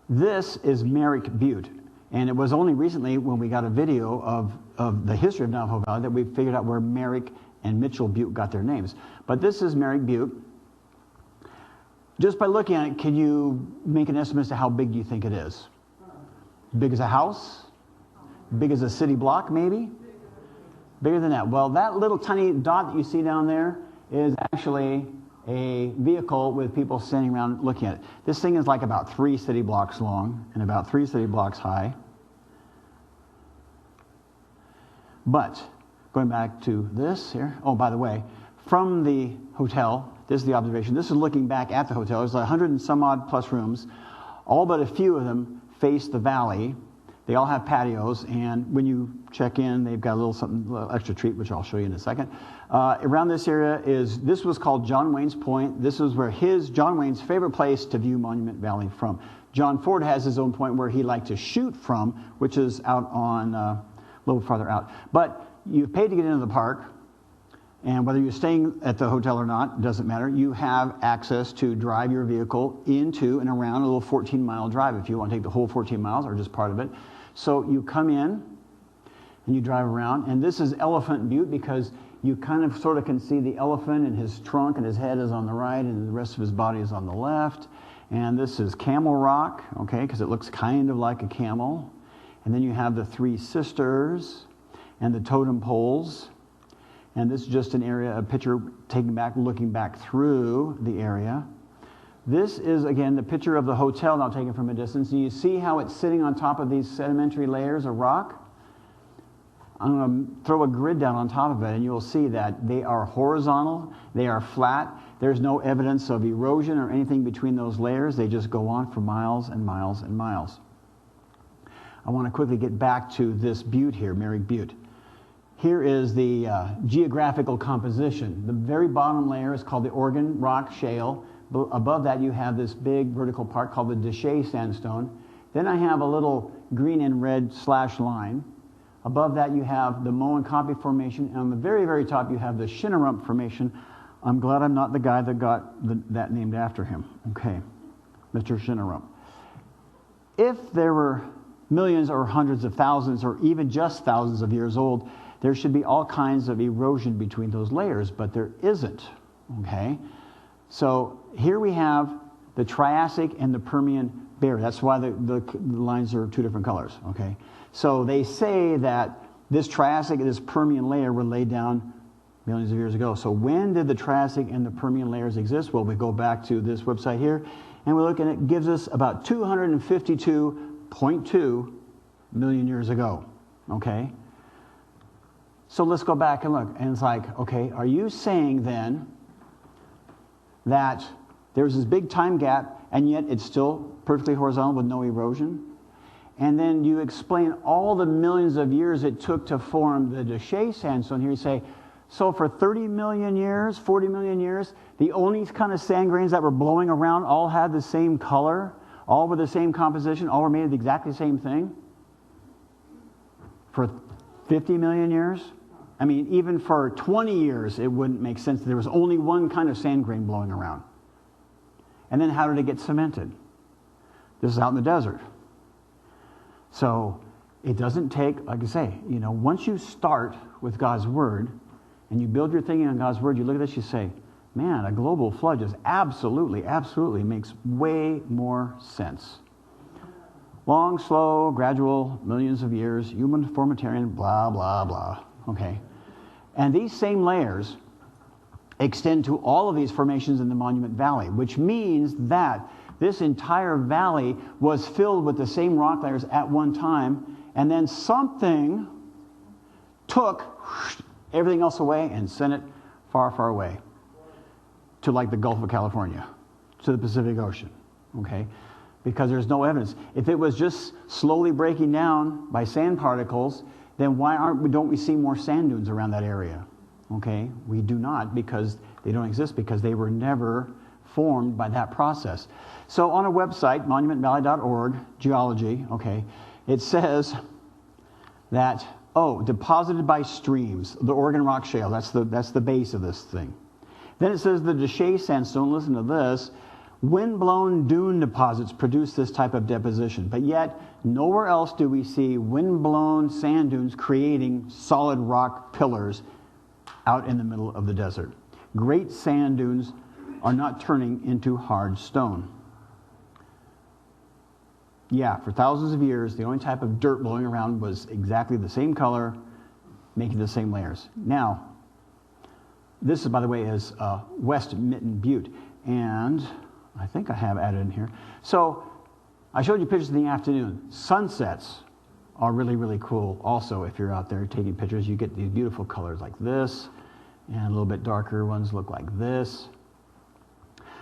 This is Merrick Butte. And it was only recently when we got a video of the history of Navajo Valley that we figured out where Merrick and Mitchell Butte got their names. But this is Merrick Butte. Just by looking at it, can you make an estimate as to how big do you think it is? Big as a house? Big as a city block, maybe? Bigger than that. Well, that little tiny dot that you see down there is actually a vehicle with people standing around looking at it. This thing is like about 3 city blocks long and about 3 city blocks high. But going back to this here. Oh, by the way, from the hotel, this is the observation. This is looking back at the hotel. There's 100 and some odd plus rooms. All but a few of them face the valley. They all have patios, and when you check in, they've got a little extra treat, which I'll show you in a second. Around this area this was called John Wayne's Point. This was where John Wayne's favorite place to view Monument Valley from. John Ford has his own point where he liked to shoot from, which is out on a little farther out. But you paid to get into the park. And whether you're staying at the hotel or not, doesn't matter. You have access to drive your vehicle into and around a little 14-mile drive if you want to take the whole 14 miles or just part of it. So you come in and you drive around. And this is Elephant Butte because you kind of sort of can see the elephant, and his trunk and his head is on the right and the rest of his body is on the left. And this is Camel Rock, okay, because it looks kind of like a camel. And then you have the Three Sisters and the totem poles. And this is just an area, a picture looking back through the area. This is, again, the picture of the hotel now taken from a distance. And you see how it's sitting on top of these sedimentary layers of rock? I'm going to throw a grid down on top of it, and you'll see that they are horizontal, they are flat. There's no evidence of erosion or anything between those layers. They just go on for miles and miles and miles. I want to quickly get back to this butte here, Merrick Butte. Here is the geographical composition. The very bottom layer is called the Oregon Rock Shale. Above that you have this big vertical part called the Deshay Sandstone. Then I have a little green and red slash line. Above that you have the Moenkopi Formation. And on the very, very top you have the Shinnerump Formation. I'm glad I'm not the guy that got that named after him. Okay, Mr. Shinnerump. If there were millions or hundreds of thousands or even just thousands of years old, there should be all kinds of erosion between those layers, but there isn't, okay? So here we have the Triassic and the Permian barrier. That's why the lines are two different colors, okay? So they say that this Triassic and this Permian layer were laid down millions of years ago. So when did the Triassic and the Permian layers exist? Well, we go back to this website here, and we look, and it gives us about 252.2 million years ago, okay? So let's go back and look. And it's like, okay, are you saying then that there's this big time gap and yet it's still perfectly horizontal with no erosion? And then you explain all the millions of years it took to form the Deshay Sandstone. Here you say, so for 30 million years, 40 million years, the only kind of sand grains that were blowing around all had the same color, all were the same composition, all were made of exactly the same thing? For 50 million years? I mean, even for 20 years, it wouldn't make sense that there was only one kind of sand grain blowing around. And then how did it get cemented? This is out in the desert. So it doesn't take, like I say, you know, once you start with God's Word and you build your thinking on God's Word, you look at this, you say, man, a global flood just absolutely, absolutely makes way more sense. Long, slow, gradual, millions of years, uniformitarian, blah, blah, blah. Okay. And these same layers extend to all of these formations in the Monument Valley, which means that this entire valley was filled with the same rock layers at one time, and then something took everything else away and sent it far, far away to like the Gulf of California, to the Pacific Ocean, okay? Because there's no evidence. If it was just slowly breaking down by sand particles, then why don't we see more sand dunes around that area? Okay, we do not, because they don't exist, because they were never formed by that process. So on a website, monumentvalley.org, geology, okay, it says that, deposited by streams, the Oregon Rock Shale, that's the base of this thing. Then it says the Deshay Sandstone, listen to this, wind-blown dune deposits produce this type of deposition, but yet nowhere else do we see wind-blown sand dunes creating solid rock pillars out in the middle of the desert. Great sand dunes are not turning into hard stone. Yeah, for thousands of years, the only type of dirt blowing around was exactly the same color, making the same layers. Now, this, by the way, is West Mitten Butte, and I think I have added in here. So I showed you pictures in the afternoon. Sunsets are really, really cool. Also, if you're out there taking pictures, you get these beautiful colors like this, and a little bit darker ones look like this.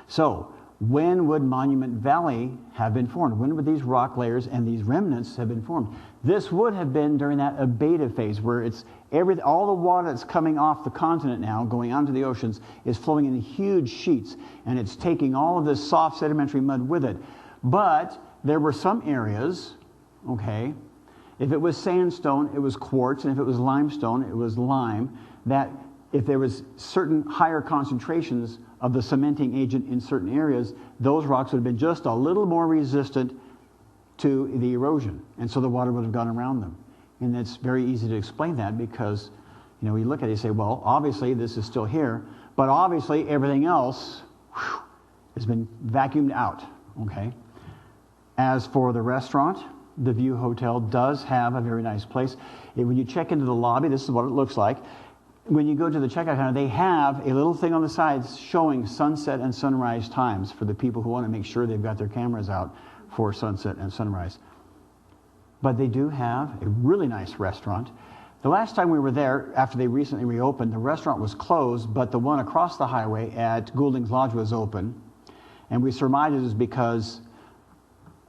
So when would Monument Valley have been formed? When would these rock layers and these remnants have been formed? This would have been during that abative phase where it's all the water that's coming off the continent now, going onto the oceans, is flowing in huge sheets, and it's taking all of this soft sedimentary mud with it. But there were some areas, okay, if it was sandstone, it was quartz, and if it was limestone, it was lime, that if there was certain higher concentrations of the cementing agent in certain areas, those rocks would have been just a little more resistant to the erosion, and so the water would have gone around them. And it's very easy to explain that because, you look at it and say, well, obviously this is still here, but obviously everything else has been vacuumed out, okay? As for the restaurant, the View Hotel does have a very nice place. When you check into the lobby, this is what it looks like. When you go to the checkout counter, they have a little thing on the sides showing sunset and sunrise times for the people who want to make sure they've got their cameras out for sunset and sunrise. But they do have a really nice restaurant. The last time we were there, after they recently reopened, the restaurant was closed, but the one across the highway at Goulding's Lodge was open. And we surmised it was because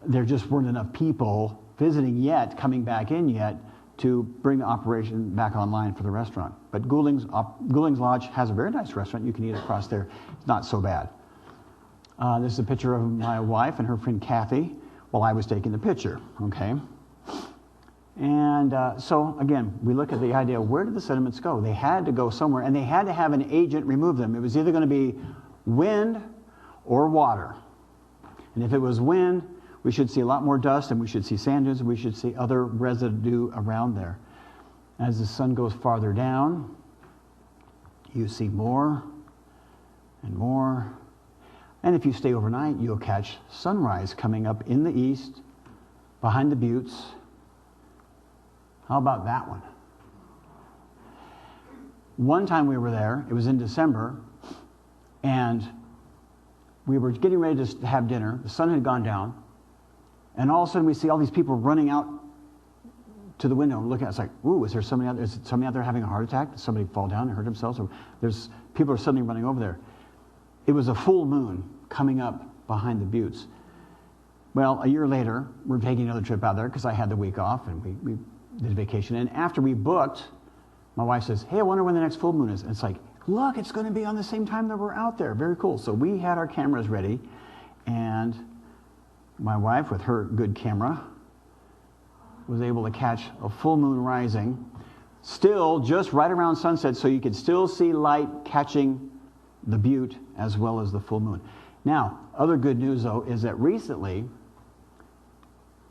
there just weren't enough people visiting yet, coming back in yet, to bring the operation back online for the restaurant. But Goulding's Lodge has a very nice restaurant. You can eat across there. It's not so bad. This is a picture of my wife and her friend Kathy while I was taking the picture, okay? And so, again, we look at the idea, where did the sediments go? They had to go somewhere, and they had to have an agent remove them. It was either going to be wind or water. And if it was wind, we should see a lot more dust, and we should see sand dunes, and we should see other residue around there. As the sun goes farther down, you see more and more. And if you stay overnight, you'll catch sunrise coming up in the east, behind the buttes. How about that one? One time we were there, it was in December, and we were getting ready to have dinner. The sun had gone down, and all of a sudden we see all these people running out to the window and looking at us like, ooh, is there somebody out there? Is somebody out there having a heart attack? Did somebody fall down and hurt themselves? Or people are suddenly running over there. It was a full moon coming up behind the buttes. Well, a year later, we're taking another trip out there because I had the week off and we did a vacation. And after we booked, my wife says, hey, I wonder when the next full moon is. And it's like, look, it's going to be on the same time that we're out there. Very cool. So we had our cameras ready, and my wife, with her good camera, was able to catch a full moon rising, still just right around sunset, so you could still see light catching the butte as well as the full moon. Now, other good news, though, is that recently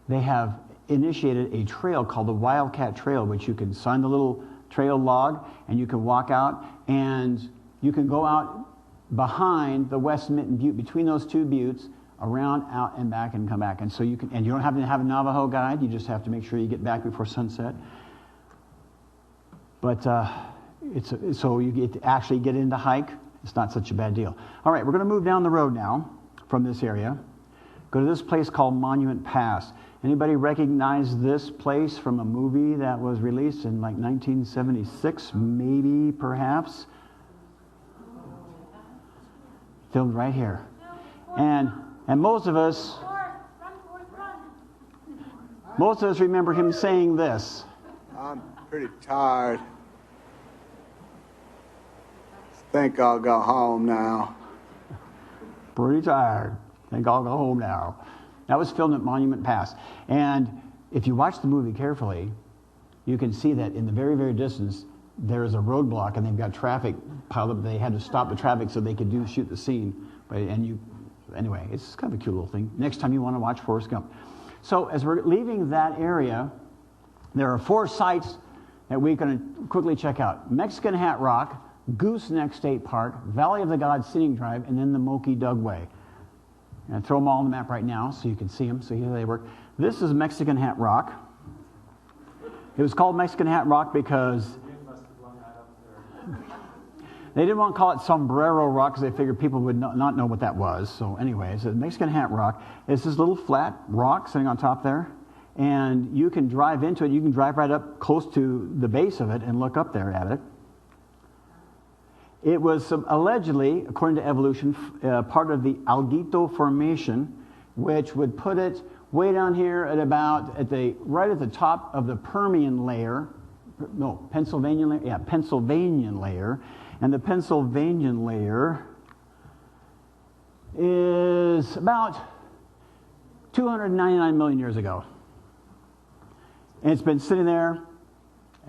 they have initiated a trail called the Wildcat Trail, which you can sign the little trail log, and you can walk out, and you can go out behind the West Minton Butte, between those two buttes, around, out, and back, and come back. And so you can, and you don't have to have a Navajo guide. You just have to make sure you get back before sunset. But so you get to actually get in to hike. It's not such a bad deal. All right, we're going to move down the road now from this area. Go to this place called Monument Pass. Anybody recognize this place from a movie that was released in like 1976, maybe, perhaps? Filmed right here. And most of us remember him saying this. I'm pretty tired. Think I'll go home now. Pretty tired. Think I'll go home now. That was filmed at Monument Pass. And if you watch the movie carefully, you can see that in the very, very distance, there is a roadblock, and they've got traffic piled up. They had to stop the traffic so they could shoot the scene. Anyway, it's kind of a cute little thing. Next time you want to watch Forrest Gump. So as we're leaving that area, there are 4 sites that we're going to quickly check out. Mexican Hat Rock, Gooseneck State Park, Valley of the Gods Scenic Drive, and then the Moki Dugway. And throw them all on the map right now so you can see them. So here they work. This is Mexican Hat Rock. It was called Mexican Hat Rock because they didn't want to call it Sombrero Rock because they figured people would not know what that was. So anyway, it's a Mexican Hat Rock. It's this little flat rock sitting on top there. And you can drive into it. You can drive right up close to the base of it and look up there at it. It was allegedly, according to evolution, part of the Alguito Formation, which would put it way down here at about right at the top of the Permian layer. No, Pennsylvania layer. Yeah, Pennsylvanian layer. And the Pennsylvanian layer is about 299 million years ago. And it's been sitting there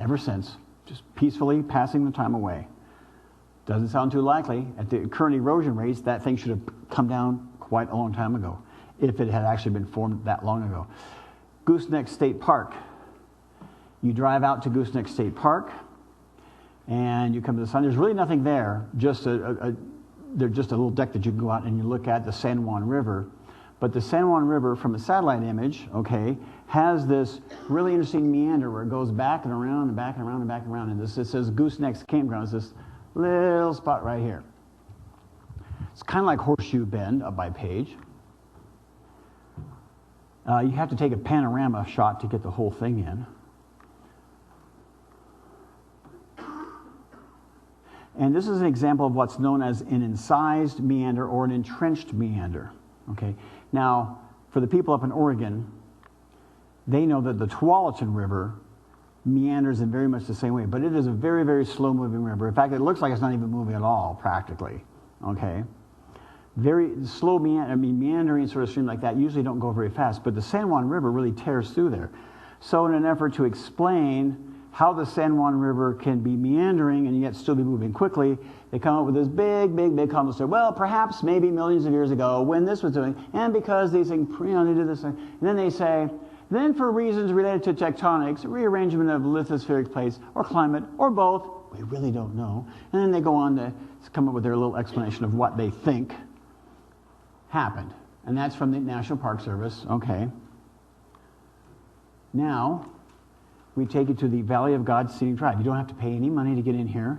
ever since, just peacefully passing the time away. Doesn't sound too likely. At the current erosion rates, that thing should have come down quite a long time ago, if it had actually been formed that long ago. Gooseneck State Park. You drive out to Gooseneck State Park, and you come to the sun. There's really nothing there, just there's just a little deck that you can go out and you look at the San Juan River. But the San Juan River, from a satellite image, okay, has this really interesting meander where it goes back and around and back and around and back and around. And this, it says Gooseneck's Campground. It's this little spot right here. It's kind of like Horseshoe Bend up by Page. You have to take a panorama shot to get the whole thing in. And this is an example of what's known as an incised meander or an entrenched meander. Okay. Now, for the people up in Oregon, they know that the Tualatin River meanders in very much the same way, but it is a very, very slow-moving river. In fact, it looks like it's not even moving at all, practically. Okay. Very slow meandering sort of stream like that usually don't go very fast, but the San Juan River really tears through there. So in an effort to explain how the San Juan River can be meandering and yet still be moving quickly, they come up with this big comment. Say, well, perhaps maybe millions of years ago when this was doing, and because these things, they did this thing. And then they say, then for reasons related to tectonics, rearrangement of lithospheric plates, or climate, or both, we really don't know. And then they go on to come up with their little explanation of what they think happened. And that's from the National Park Service. Okay. Now, we take you to the Valley of God Scenic Drive. You don't have to pay any money to get in here.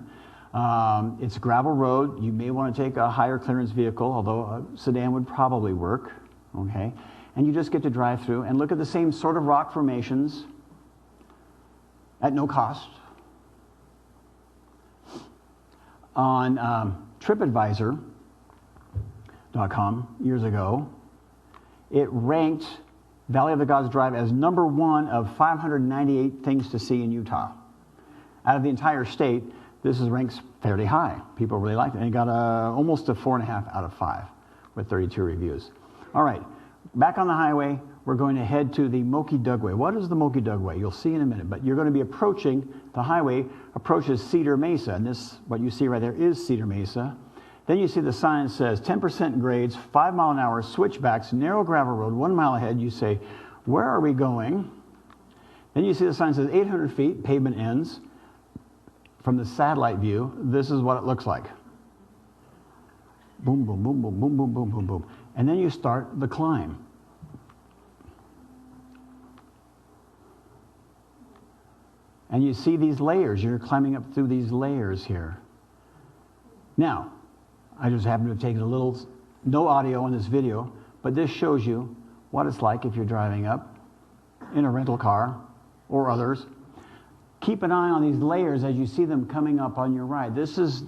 It's a gravel road. You may want to take a higher clearance vehicle, although a sedan would probably work. Okay. And you just get to drive through and look at the same sort of rock formations at no cost. On TripAdvisor.com years ago, it ranked Valley of the Gods Drive as number 1 of 598 things to see in Utah. Out of the entire state, this is ranks fairly high. People really liked it. And it got almost a 4.5 out of 5 with 32 reviews. All right, back on the highway, we're going to head to the Moki Dugway. What is the Moki Dugway? You'll see in a minute, but you're going to be approaching, the highway approaches Cedar Mesa, and this, what you see right there is Cedar Mesa. Then you see the sign that says 10% grades, 5 mile an hour, switchbacks, narrow gravel road, 1 mile ahead. You say, where are we going? Then you see the sign that says 800 feet, pavement ends. From the satellite view, this is what it looks like. Boom, boom, boom, boom, boom, boom, boom, boom, boom. And then you start the climb. And you see these layers. You're climbing up through these layers here. Now, I just happen to have taken a little, no audio in this video, but this shows you what it's like if you're driving up in a rental car or others. Keep an eye on these layers as you see them coming up on your ride. This is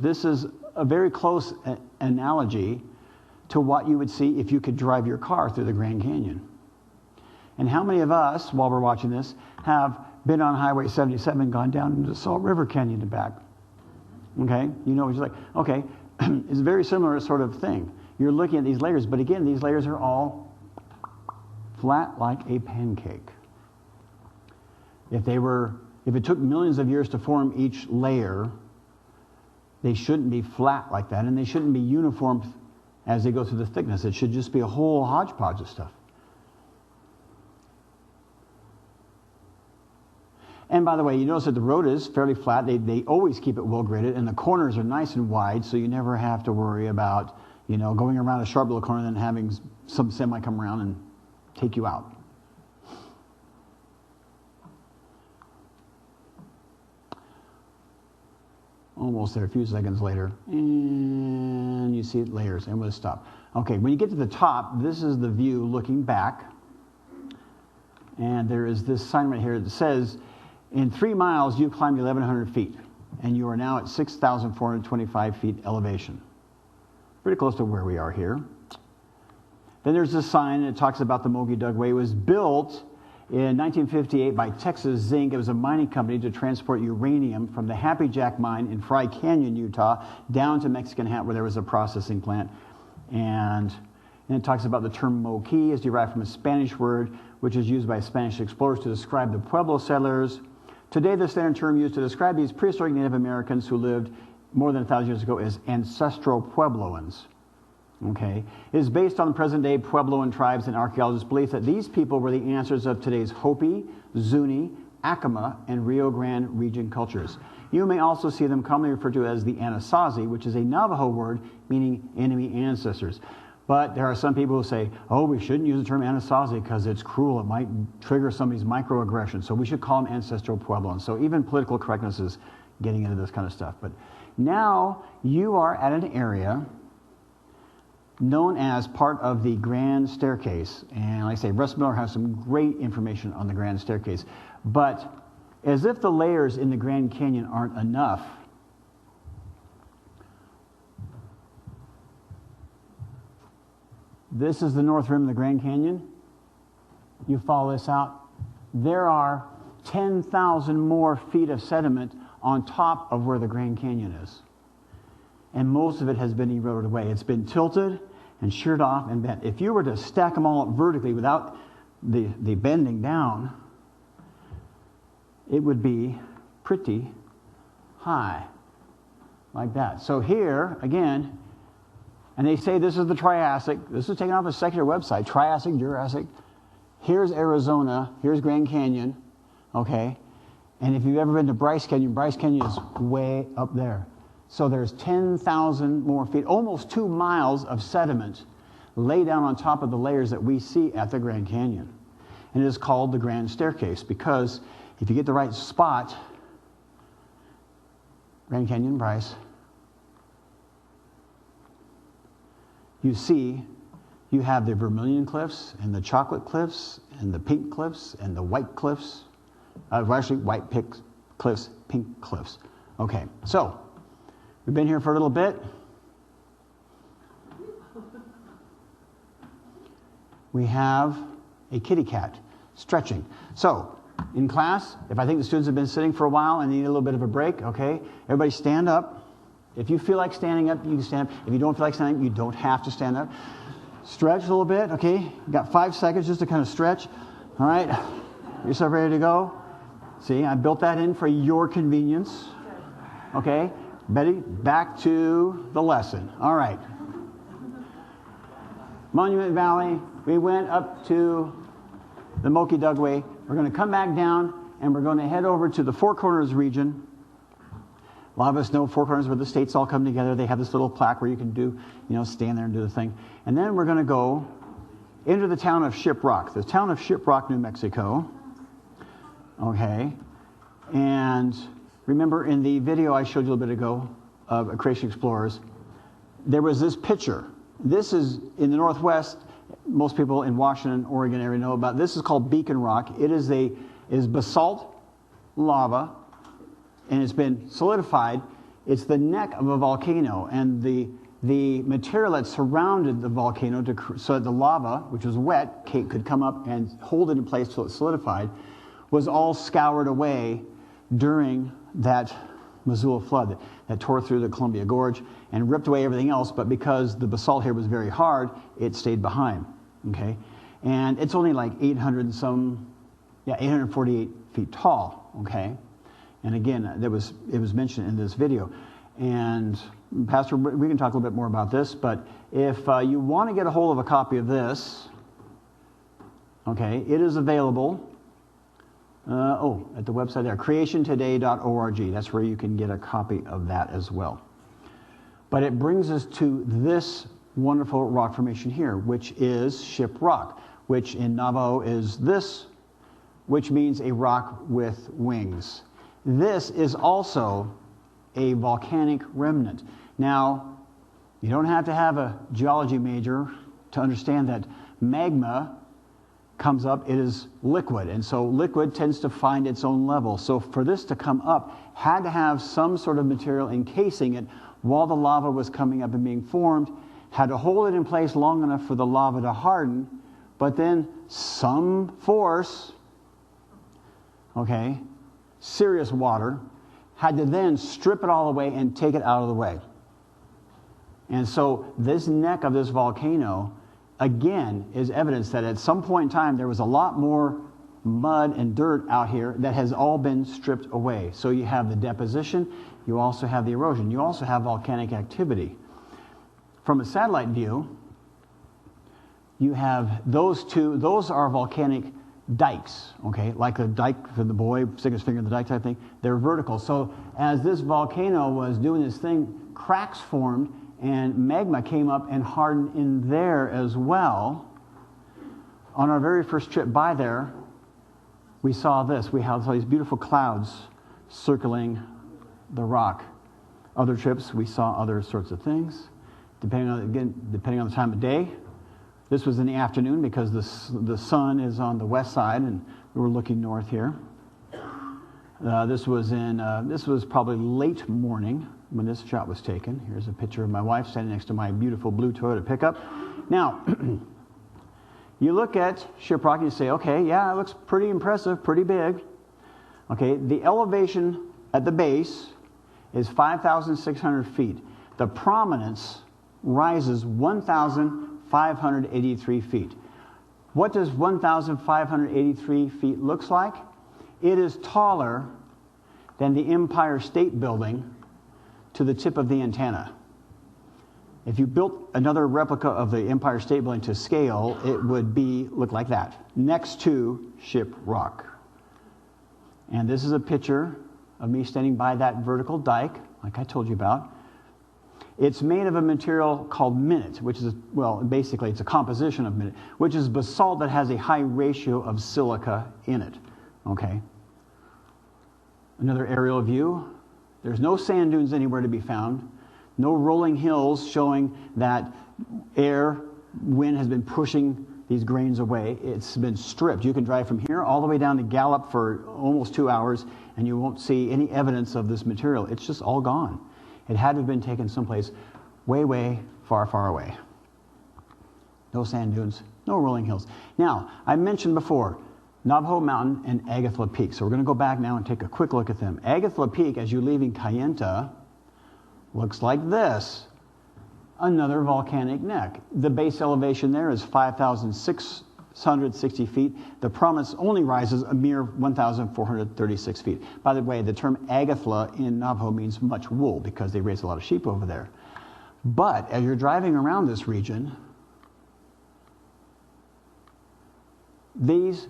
a very close analogy to what you would see if you could drive your car through the Grand Canyon. And how many of us, while we're watching this, have been on Highway 77 and gone down into Salt River Canyon and back? Okay? You know, it's like, okay, it's a very similar sort of thing. You're looking at these layers, but again, these layers are all flat like a pancake. If it took millions of years to form each layer, they shouldn't be flat like that, and they shouldn't be uniform as they go through the thickness. It should just be a whole hodgepodge of stuff. And by the way, you notice that the road is fairly flat. They always keep it well graded, and the corners are nice and wide, so you never have to worry about, you know, going around a sharp little corner and then having some semi come around and take you out. Almost there, a few seconds later, and you see it layers, and we'll stop. Okay, when you get to the top, this is the view looking back, and there is this sign right here that says, in 3 miles, you've climbed 1,100 feet, and you are now at 6,425 feet elevation. Pretty close to where we are here. Then there's this sign that talks about the Moki Dugway. It was built in 1958 by Texas Zinc. It was a mining company to transport uranium from the Happy Jack mine in Fry Canyon, Utah, down to Mexican Hat, where there was a processing plant. And it talks about the term Moki is derived from a Spanish word, which is used by Spanish explorers to describe the Pueblo settlers. Today, the standard term used to describe these prehistoric Native Americans who lived more than 1,000 years ago as ancestral Puebloans. Okay, it is based on the present-day Puebloan tribes and archaeologists' belief that these people were the answers of today's Hopi, Zuni, Acoma, and Rio Grande region cultures. You may also see them commonly referred to as the Anasazi, which is a Navajo word meaning enemy ancestors. But there are some people who say, oh, we shouldn't use the term Anasazi because it's cruel. It might trigger somebody's microaggression. So we should call them ancestral Puebloans. So even political correctness is getting into this kind of stuff. But now you are at an area known as part of the Grand Staircase. And like I say, Russ Miller has some great information on the Grand Staircase. But as if the layers in the Grand Canyon aren't enough, this is the north rim of the Grand Canyon. You follow this out. There are 10,000 more feet of sediment on top of where the Grand Canyon is. And most of it has been eroded away. It's been tilted and sheared off and bent. If you were to stack them all up vertically without the bending down, it would be pretty high, like that. So here, again, and they say this is the Triassic. This is taken off a secular website, Triassic, Jurassic. Here's Arizona. Here's Grand Canyon, okay? And if you've ever been to Bryce Canyon is way up there. So there's 10,000 more feet, almost 2 miles of sediment laid down on top of the layers that we see at the Grand Canyon. And it is called the Grand Staircase because if you get the right spot, Grand Canyon, Bryce, you see you have the Vermilion Cliffs and the Chocolate Cliffs and the Pink Cliffs and the White Cliffs. Actually, White Cliffs, Pink Cliffs. Okay, so we've been here for a little bit. We have a kitty cat stretching. So, in class, if I think the students have been sitting for a while and need a little bit of a break, okay, everybody stand up. If you feel like standing up, you can stand up. If you don't feel like standing up, you don't have to stand up. Stretch a little bit, okay? You got 5 seconds just to kind of stretch. All right, yourself ready to go? See, I built that in for your convenience. Okay, Betty, back to the lesson. All right. Monument Valley, we went up to the Moki Dugway. We're going to come back down and we're going to head over to the Four Corners region. A lot of us know Four Corners where the states all come together. They have this little plaque where you can do, stand there and do the thing. And then we're going to go into the town of Shiprock, the town of Shiprock, New Mexico. Okay. And remember in the video I showed you a little bit ago of Creation Explorers, there was this picture. This is in the Northwest. Most people in Washington, Oregon area know about. This is called Beacon Rock. It is basalt lava, and it's been solidified. It's the neck of a volcano, and the material that surrounded the volcano so that the lava, which was wet, could come up and hold it in place till it solidified, was all scoured away during that Missoula flood that tore through the Columbia Gorge and ripped away everything else, but because the basalt here was very hard, it stayed behind, okay? And it's only like 848 feet tall, okay? And again, it was mentioned in this video. And Pastor, we can talk a little bit more about this, but if you want to get a hold of a copy of this, okay, it is available at the website there, creationtoday.org. That's where you can get a copy of that as well. But it brings us to this wonderful rock formation here, which is Shiprock, which in Navajo is this, which means a rock with wings. This is also a volcanic remnant. Now, you don't have to have a geology major to understand that magma comes up, it is liquid, and so liquid tends to find its own level. So for this to come up, had to have some sort of material encasing it while the lava was coming up and being formed, had to hold it in place long enough for the lava to harden, but then some force, okay, serious water, had to then strip it all away and take it out of the way. And so this neck of this volcano, again, is evidence that at some point in time there was a lot more mud and dirt out here that has all been stripped away. So you have the deposition, you also have the erosion, you also have volcanic activity. From a satellite view, you have those two, those are volcanic dikes, okay, like a dike for the boy, stick his finger in the dike type thing. They're vertical. So as this volcano was doing this thing, cracks formed and magma came up and hardened in there as well. On our very first trip by there, we saw this. We had all these beautiful clouds circling the rock. Other trips, we saw other sorts of things. Depending on the time of day. This was in the afternoon because the sun is on the west side, and we were looking north here. This was probably late morning when this shot was taken. Here's a picture of my wife standing next to my beautiful blue Toyota pickup. Now, you look at Shiprock and you say, okay, yeah, it looks pretty impressive, pretty big. Okay, the elevation at the base is 5,600 feet. The prominence rises 1,583 feet. What does 1,583 feet looks like? It is taller than the Empire State Building to the tip of the antenna. If you built another replica of the Empire State Building to scale, it would look like that, next to Shiprock. And this is a picture of me standing by that vertical dike, like I told you about. It's made of a material called minute, which is, well, basically it's a composition of minute, which is basalt that has a high ratio of silica in it. Okay. Another aerial view. There's no sand dunes anywhere to be found. No rolling hills showing that wind has been pushing these grains away. It's been stripped. You can drive from here all the way down to Gallup for almost 2 hours, and you won't see any evidence of this material. It's just all gone. It had to have been taken someplace way, way far, far away. No sand dunes, no rolling hills. Now, I mentioned before, Navajo Mountain and Agathla Peak. So we're going to go back now and take a quick look at them. Agathla Peak, as you're leaving Kayenta, looks like this. Another volcanic neck. The base elevation there is 5,660 feet. The prominence only rises a mere 1,436 feet. By the way, the term Agathla in Navajo means much wool because they raise a lot of sheep over there. But as you're driving around this region, these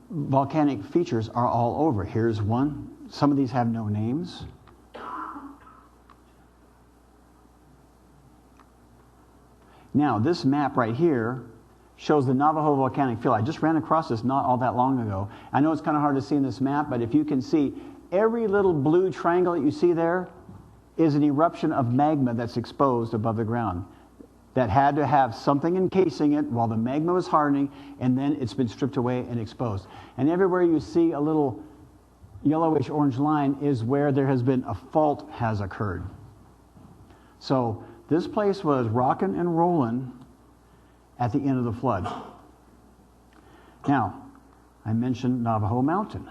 volcanic features are all over. Here's one. Some of these have no names. Now, this map right here shows the Navajo volcanic field. I just ran across this not all that long ago. I know it's kind of hard to see in this map, but if you can see, every little blue triangle that you see there is an eruption of magma that's exposed above the ground. That had to have something encasing it while the magma was hardening, and then it's been stripped away and exposed. And everywhere you see a little yellowish orange line is where there has been a fault has occurred. So this place was rocking and rolling at the end of the flood. Now, I mentioned Navajo Mountain.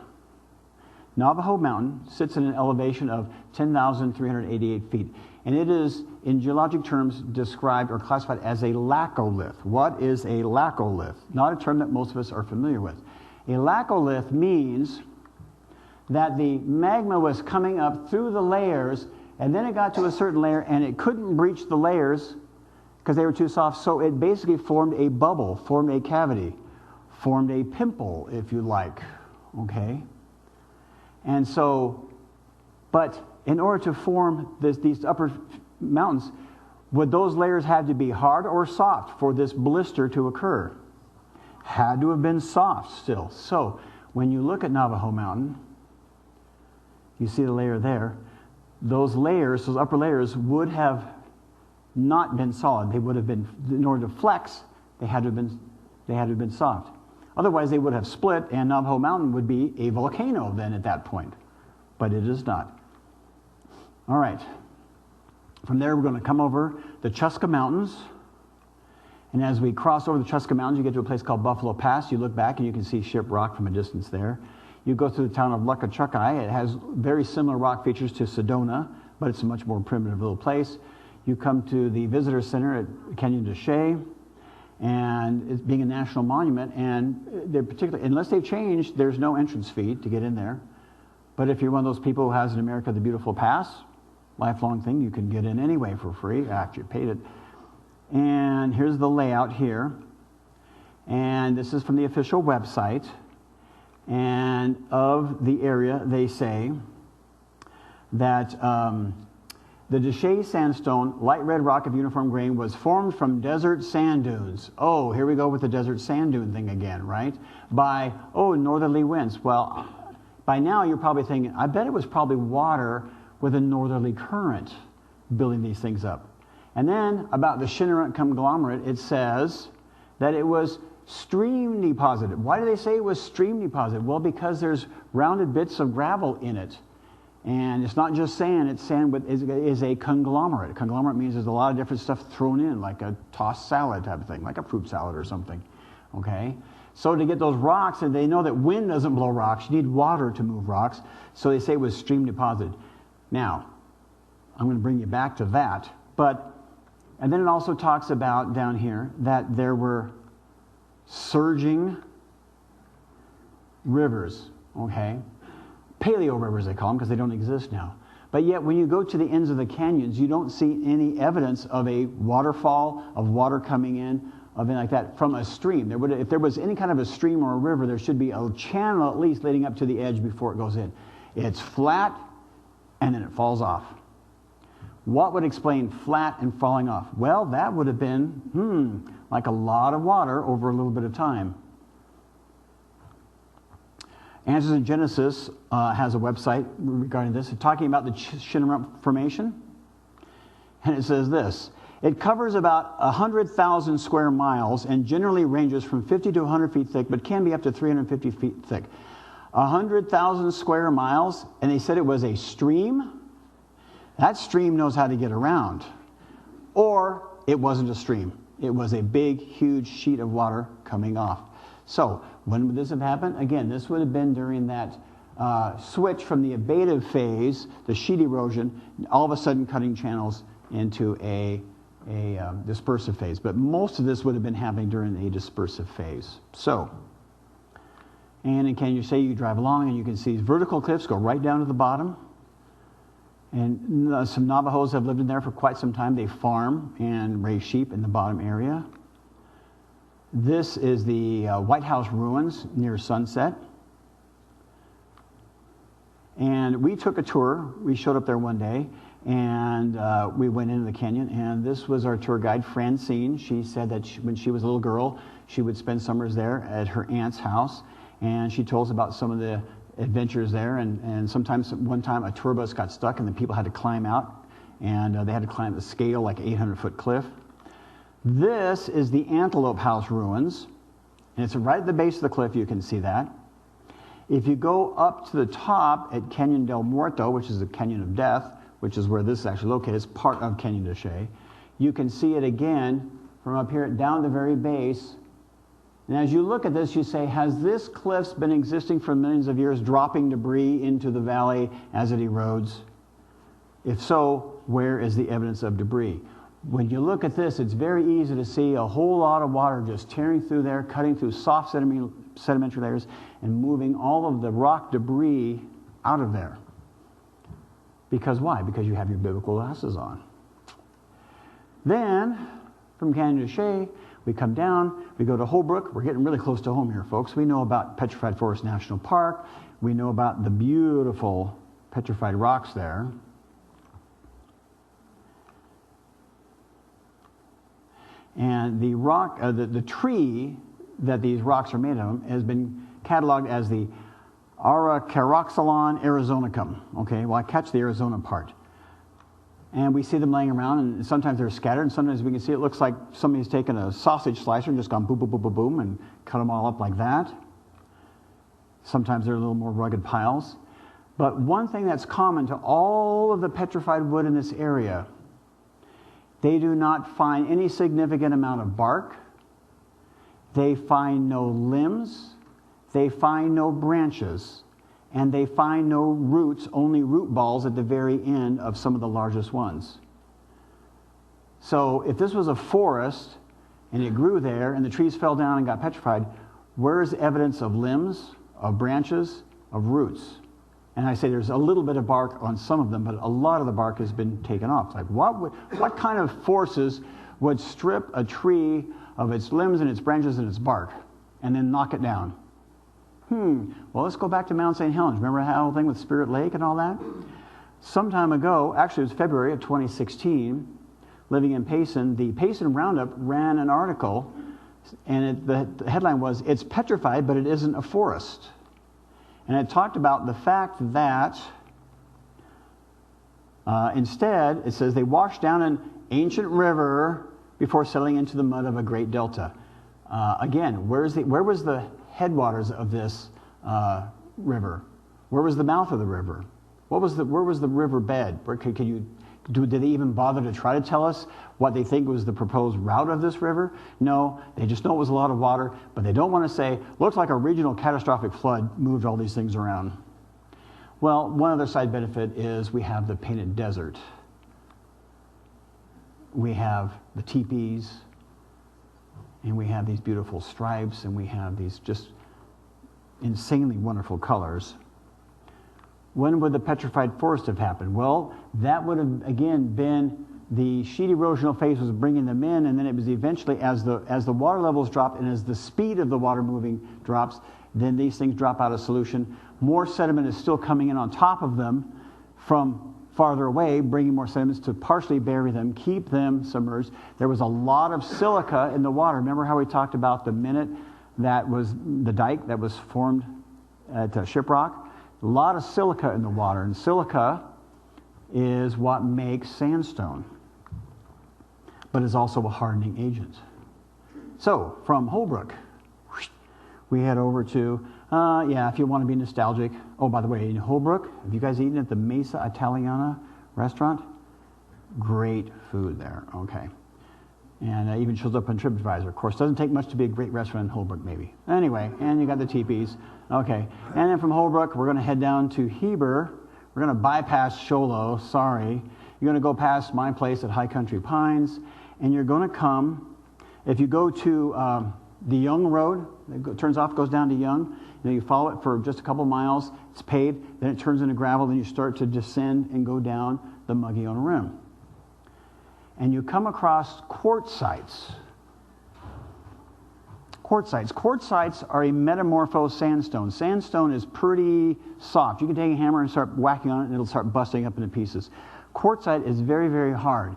Navajo Mountain sits at an elevation of 10,388 feet. And it is, in geologic terms, described or classified as a laccolith. What is a laccolith? Not a term that most of us are familiar with. A laccolith means that the magma was coming up through the layers, and then it got to a certain layer, and it couldn't breach the layers because they were too soft, so it basically formed a bubble, formed a cavity, formed a pimple, if you like, okay? And so, but in order to form these upper mountains, would those layers have to be hard or soft for this blister to occur? Had to have been soft still. So when you look at Navajo Mountain, you see the layer there. Those layers, those upper layers, would have not been solid. They would have been, in order to flex, they had to have been soft. Otherwise, they would have split, and Navajo Mountain would be a volcano then at that point. But it is not. All right. From there, we're going to come over the Chuska Mountains. And as we cross over the Chuska Mountains, you get to a place called Buffalo Pass. You look back, and you can see Shiprock from a distance there. You go through the town of Lukachukai. It has very similar rock features to Sedona, but it's a much more primitive little place. You come to the visitor center at Canyon de Chelly. and it's being a national monument, and they're particularly, unless they've changed, there's no entrance fee to get in there. But if you're one of those people who has an America the Beautiful pass, lifelong thing, you can get in anyway for free after you paid it. And here's the layout here. And this is from the official website. And of the area, they say that the Deshay sandstone, light red rock of uniform grain, was formed from desert sand dunes. Oh, here we go with the desert sand dune thing again, right? By, northerly winds. Well, by now you're probably thinking, I bet it was probably water with a northerly current building these things up. And then about the Shinnerunt conglomerate, it says that it was stream deposited. Why do they say it was stream deposited? Well, because there's rounded bits of gravel in it. And it's not just sand, it's sand with is a conglomerate. A conglomerate means there's a lot of different stuff thrown in, like a tossed salad type of thing, like a fruit salad or something. Okay? So to get those rocks, and they know that wind doesn't blow rocks, you need water to move rocks, so they say it was stream deposited. Now, I'm going to bring you back to that, and then it also talks about down here that there were surging rivers, okay? Paleo rivers, they call them, because they don't exist now. But yet, when you go to the ends of the canyons, you don't see any evidence of a waterfall, of water coming in, of anything like that, from a stream. If there was any kind of a stream or a river, there should be a channel at least leading up to the edge before it goes in. It's flat, and then it falls off. What would explain flat and falling off? Well, that would have been, like a lot of water over a little bit of time. Answers in Genesis has a website regarding this, talking about the Shinnerunt Formation. And it says this: it covers about 100,000 square miles and generally ranges from 50 to 100 feet thick, but can be up to 350 feet thick. 100,000 square miles, and they said it was a stream. That stream knows how to get around. Or it wasn't a stream. It was a big, huge sheet of water coming off. So, when would this have happened? Again, this would have been during that switch from the abative phase, the sheet erosion, all of a sudden cutting channels into a dispersive phase. But most of this would have been happening during a dispersive phase. So, and can you say you drive along and you can see these vertical cliffs go right down to the bottom? And some Navajos have lived in there for quite some time. They farm and raise sheep in the bottom area. This is the White House ruins near Sunset. And we took a tour. We showed up there one day, and we went into the canyon. And this was our tour guide, Francine. She said that when she was a little girl, she would spend summers there at her aunt's house. And she told us about some of the adventures there. And sometimes, one time, a tour bus got stuck, and the people had to climb out. And they had to climb the scale, like 800-foot cliff. This is the Antelope House ruins, and it's right at the base of the cliff. You can see that. If you go up to the top at Canyon del Muerto, which is the Canyon of Death, which is where this is actually located, it's part of Canyon de Chelly, you can see it again from up here down the very base. And as you look at this, you say, has this cliff been existing for millions of years, dropping debris into the valley as it erodes? If so, where is the evidence of debris? When you look at this, it's very easy to see a whole lot of water just tearing through there, cutting through soft sedimentary layers, and moving all of the rock debris out of there. Because why? Because you have your biblical glasses on. Then, from Canyon de Chelly, we come down, we go to Holbrook. We're getting really close to home here, folks. We know about Petrified Forest National Park. We know about the beautiful petrified rocks there. And the rock, the tree that these rocks are made of has been cataloged as the Aracaroxylon arizonicum. Okay, well, I catch the Arizona part. And we see them laying around, and sometimes they're scattered, and sometimes we can see it looks like somebody's taken a sausage slicer and just gone boom, boom, boom, boom, boom, and cut them all up like that. Sometimes they're a little more rugged piles. But one thing that's common to all of the petrified wood in this area, they do not find any significant amount of bark. They find no limbs. They find no branches. And they find no roots, only root balls at the very end of some of the largest ones. So if this was a forest and it grew there, and the trees fell down and got petrified, where is evidence of limbs, of branches, of roots? And I say there's a little bit of bark on some of them, but a lot of the bark has been taken off. Like what kind of forces would strip a tree of its limbs and its branches and its bark and then knock it down? Well, let's go back to Mount St. Helens. Remember that whole thing with Spirit Lake and all that? Some time ago, actually it was February of 2016, living in Payson, the Payson Roundup ran an article, and the headline was, "It's petrified, but it isn't a forest." And it talked about the fact that instead, it says, they washed down an ancient river before settling into the mud of a great delta. Again, where was the headwaters of this river? Where was the mouth of the river? Where was the river bed? Did they even bother to try to tell us what they think was the proposed route of this river? No, they just know it was a lot of water, but they don't want to say, looks like a regional catastrophic flood moved all these things around. Well, one other side benefit is we have the painted desert. We have the teepees, and we have these beautiful stripes, and we have these just insanely wonderful colors. When would the petrified forest have happened? Well, that would have, again, been the sheet erosional phase was bringing them in, and then it was eventually, as the water levels drop and as the speed of the water moving drops, then these things drop out of solution. More sediment is still coming in on top of them from farther away, bringing more sediments to partially bury them, keep them submerged. There was a lot of silica in the water. Remember how we talked about the minute that was the dike that was formed at Shiprock? A lot of silica in the water, and silica is what makes sandstone, but is also a hardening agent. So, from Holbrook, we head over to, if you want to be nostalgic. Oh, by the way, in Holbrook, have you guys eaten at the Mesa Italiana restaurant? Great food there, okay. And even shows up on TripAdvisor. Of course, doesn't take much to be a great restaurant in Holbrook, maybe. Anyway, and you got the teepees. Okay, and then from Holbrook, we're going to head down to Heber. We're going to bypass Sholo, sorry. You're going to go past my place at High Country Pines, and you're going to come, if you go to the Young Road, it turns off, goes down to Young, you follow it for just a couple miles, it's paved, then it turns into gravel, then you start to descend and go down the Mugiona Rim. And you come across quartzites. Quartzites are a metamorphosed sandstone. Sandstone is pretty soft. You can take a hammer and start whacking on it, and it'll start busting up into pieces. Quartzite is very, very hard.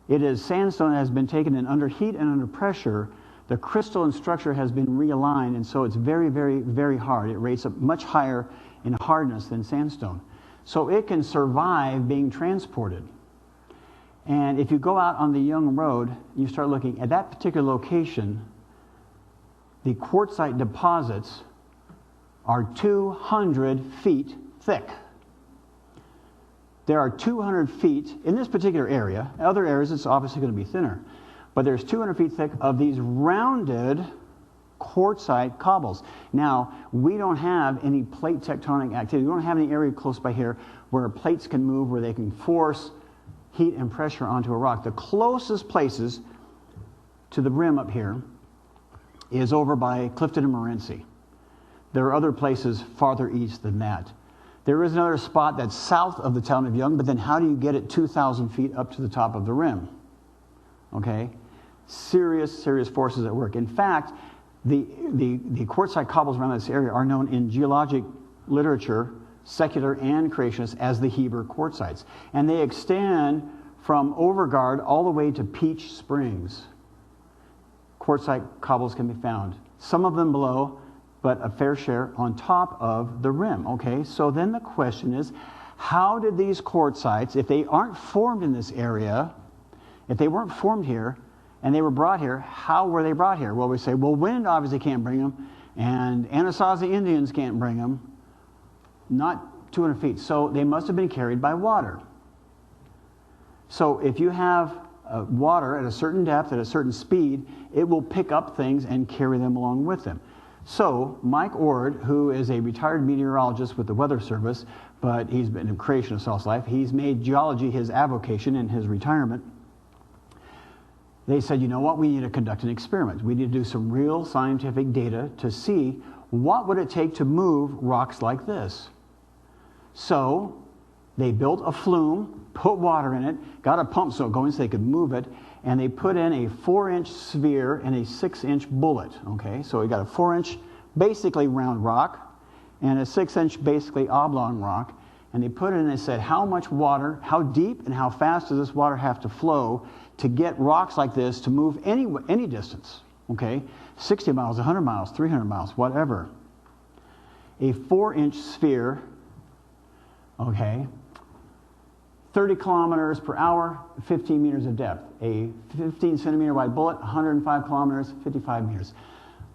It is sandstone that has been taken in under heat and under pressure. The crystalline structure has been realigned, and so it's very, very, very hard. It rates up much higher in hardness than sandstone. So it can survive being transported. And if you go out on the Young Road, you start looking at that particular location, the quartzite deposits are 200 feet thick. There are 200 feet in this particular area. In other areas, it's obviously going to be thinner. But there's 200 feet thick of these rounded quartzite cobbles. Now, we don't have any plate tectonic activity. We don't have any area close by here where plates can move, where they can force heat and pressure onto a rock. The closest places to the rim up here is over by Clifton and Morenci. There are other places farther east than that. There is another spot that's south of the town of Young, but then how do you get it 2,000 feet up to the top of the rim? Okay? Serious, serious forces at work. In fact, the quartzite cobbles around this area are known in geologic literature, secular and creationist, as the Heber quartzites. And they extend from Overguard all the way to Peach Springs. Quartzite cobbles can be found. Some of them below, but a fair share on top of the rim. Okay, so then the question is, how did these quartzites, if they aren't formed in this area, if they weren't formed here, and they were brought here, how were they brought here? Well, we say, well, wind obviously can't bring them, and Anasazi Indians can't bring them. Not 200 feet. So they must have been carried by water. So if you have water at a certain depth, at a certain speed, it will pick up things and carry them along with them. So Mike Ord, who is a retired meteorologist with the Weather Service, but he's been a creationist all his life, he's made geology his avocation in his retirement. they said, you know what, we need to conduct an experiment. We need to do some real scientific data to see what would it take to move rocks like this. So they built a flume, put water in it, got a pump so going so they could move it, and they put in a 4-inch sphere and a 6-inch bullet. Okay, so we got a 4-inch basically round rock and a 6-inch basically oblong rock, and they put it in and they said, how much water, how deep and how fast does this water have to flow to get rocks like this to move any distance? Okay, 60 miles, 100 miles, 300 miles, whatever. A 4-inch sphere, okay, 30 kilometers per hour, 15 meters of depth. A 15 centimeter wide bullet, 105 kilometers, 55 meters.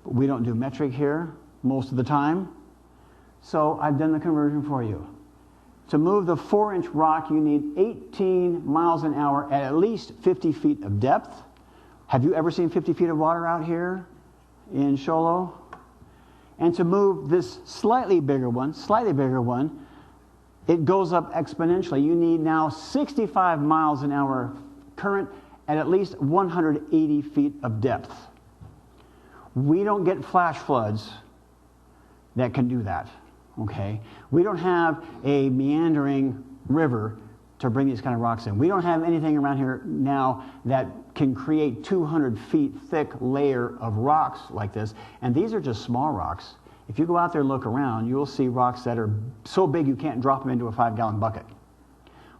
But we don't do metric here most of the time, so I've done the conversion for you. To move the 4-inch rock, you need 18 miles an hour at least 50 feet of depth. Have you ever seen 50 feet of water out here in Sholo? And to move this slightly bigger one, it goes up exponentially. You need now 65 miles an hour current at least 180 feet of depth. We don't get flash floods that can do that, okay? We don't have a meandering river to bring these kind of rocks in. We don't have anything around here now that can create 200 feet thick layer of rocks like this. And these are just small rocks. If you go out there and look around, you'll see rocks that are so big you can't drop them into a 5-gallon bucket.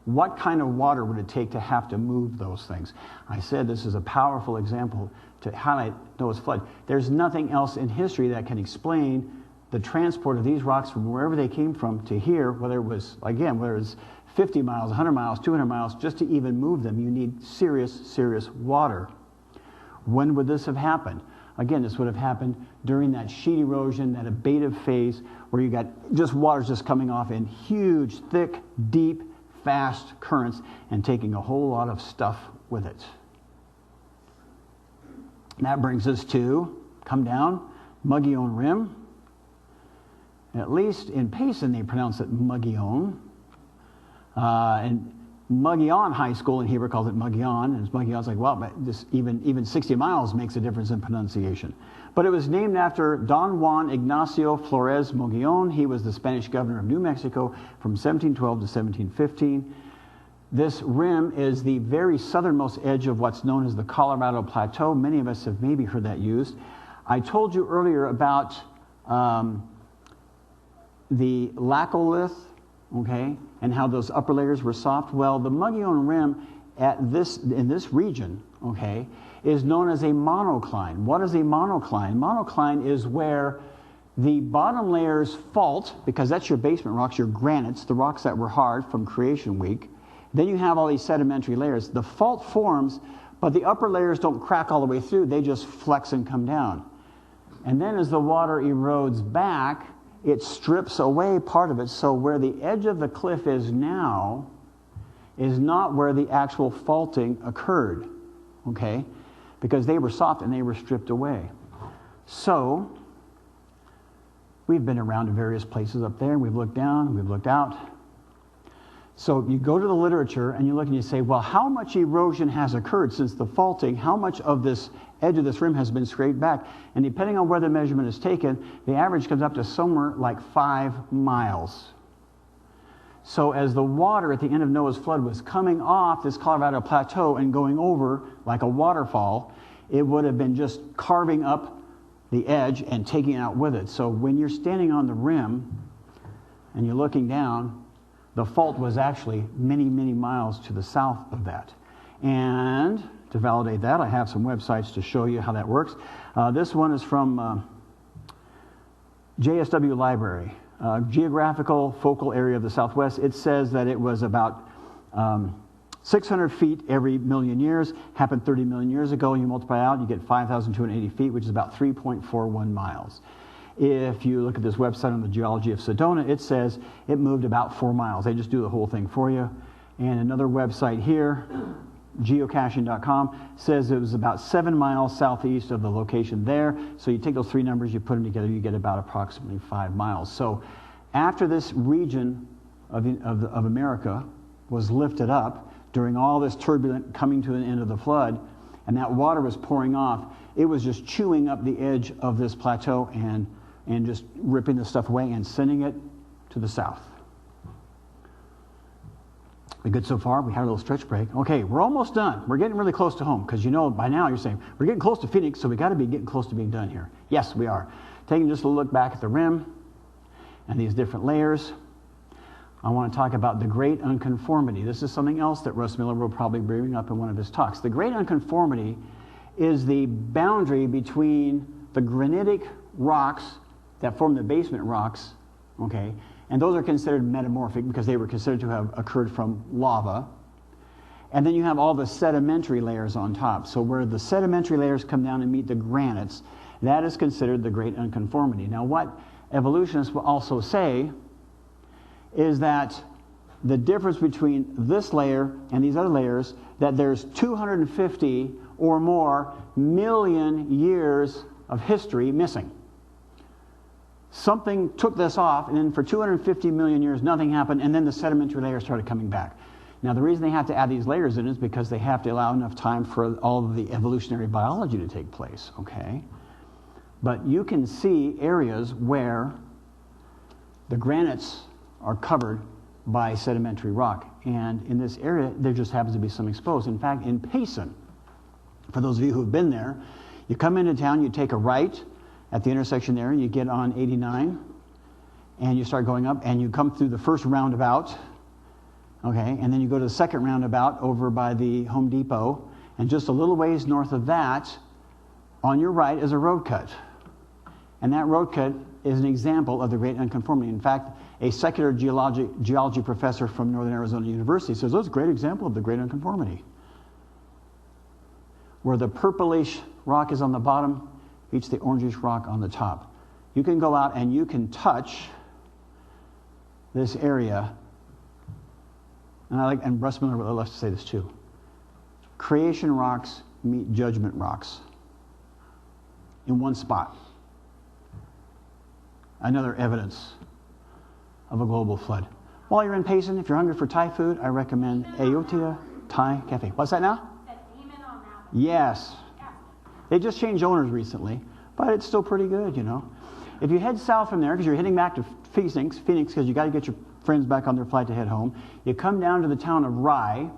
What kind of water would it take to have to move those things? I said this is a powerful example to highlight Noah's flood. There's nothing else in history that can explain the transport of these rocks from wherever they came from to here, whether it was 50 miles, 100 miles, 200 miles, just to even move them, you need serious water. When would this have happened? Again, this would have happened during that sheet erosion, that abative phase, where you got just water's just coming off in huge, thick, deep, fast currents and taking a whole lot of stuff with it. And that brings us to, come down, Mogollon Rim. At least in Payson, they pronounce it Mogollon. And Mogollon High School in Hebrew calls it Mogollon, and Mogollon's like, well, but this even 60 miles makes a difference in pronunciation. But it was named after Don Juan Ignacio Flores Mogollon. He was the Spanish governor of New Mexico from 1712 to 1715. This rim is the very southernmost edge of what's known as the Colorado Plateau. Many of us have maybe heard that used. I told you earlier about the laccolith, okay, and how those upper layers were soft. Well, the Mogollon Rim in this region, okay, is known as a monocline. What is a monocline? Monocline is where the bottom layers fault, because that's your basement rocks, your granites, the rocks that were hard from creation week. Then you have all these sedimentary layers. The fault forms, but the upper layers don't crack all the way through. They just flex and come down. And then as the water erodes back, it strips away part of it, so where the edge of the cliff is now is not where the actual faulting occurred, okay? Because they were soft and they were stripped away. So, we've been around to various places up there, and we've looked down, we've looked out. So you go to the literature and you look and you say, well, how much erosion has occurred since the faulting? How much of this edge of this rim has been scraped back? And depending on where the measurement is taken, the average comes up to somewhere like 5 miles. So as the water at the end of Noah's flood was coming off this Colorado Plateau and going over like a waterfall, it would have been just carving up the edge and taking it out with it. So when you're standing on the rim and you're looking down, the fault was actually many miles to the south of that. And to validate that, I have some websites to show you how that works. This one is from JSW Library, Geographical Focal Area of the Southwest. It says that it was about 600 feet every million years, happened 30 million years ago. You multiply out, you get 5,280 feet, which is about 3.41 miles. If you look at this website on the geology of Sedona, it says it moved about 4 miles. They just do the whole thing for you. And another website here, geocaching.com, says it was about 7 miles southeast of the location there. So you take those three numbers, you put them together, you get about approximately 5 miles. So after this region of America was lifted up during all this turbulent coming to an end of the flood, and that water was pouring off, it was just chewing up the edge of this plateau and just ripping the stuff away and sending it to the south. We good so far? We had a little stretch break. Okay, we're almost done. We're getting really close to home, because you know by now you're saying, we're getting close to Phoenix, so we got to be getting close to being done here. Yes, we are. Taking just a look back at the rim and these different layers, I want to talk about the great unconformity. This is something else that Russ Miller will probably bring up in one of his talks. The great unconformity is the boundary between the granitic rocks that form the basement rocks, okay, and those are considered metamorphic because they were considered to have occurred from lava. And then you have all the sedimentary layers on top. So where the sedimentary layers come down and meet the granites, that is considered the great unconformity. Now what evolutionists will also say is that the difference between this layer and these other layers, that there's 250 or more million years of history missing. Something took this off, and then for 250 million years, nothing happened, and then the sedimentary layers started coming back. Now, the reason they have to add these layers in is because they have to allow enough time for all of the evolutionary biology to take place, okay? But you can see areas where the granites are covered by sedimentary rock, and in this area, there just happens to be some exposed. In fact, in Payson, for those of you who've been there, you come into town, you take a right at the intersection there, you get on 89, and you start going up, and you come through the first roundabout, okay, and then you go to the second roundabout over by the Home Depot, and just a little ways north of that, on your right is a road cut. And that road cut is an example of the great unconformity. In fact, a secular geology professor from Northern Arizona University says, that's a great example of the great unconformity. Where the purplish rock is on the bottom, meets the orangish rock on the top. You can go out and you can touch this area. And Russ Miller would love to say this too. Creation rocks meet judgment rocks in one spot. Another evidence of a global flood. While you're in Payson, if you're hungry for Thai food, I recommend Ayutthaya Thai Cafe. What's that now? Yes. They just changed owners recently, but it's still pretty good, you know. If you head south from there, because you're heading back to Phoenix, because you got to get your friends back on their flight to head home, you come down to the town of Rye,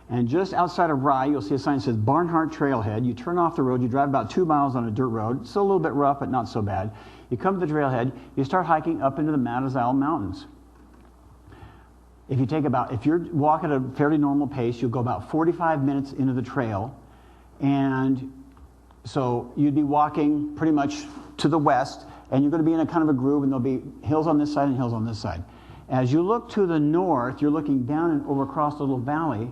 and just outside of Rye, you'll see a sign that says Barnhart Trailhead. You turn off the road, you drive about 2 miles on a dirt road. It's still a little bit rough, but not so bad. You come to the trailhead, you start hiking up into the Matazal Mountains. If you're walking at a fairly normal pace, you'll go about 45 minutes into the trail, and so you'd be walking pretty much to the west, and you're going to be in a kind of a groove, and there'll be hills on this side and hills on this side. As you look to the north, you're looking down and over across the little valley,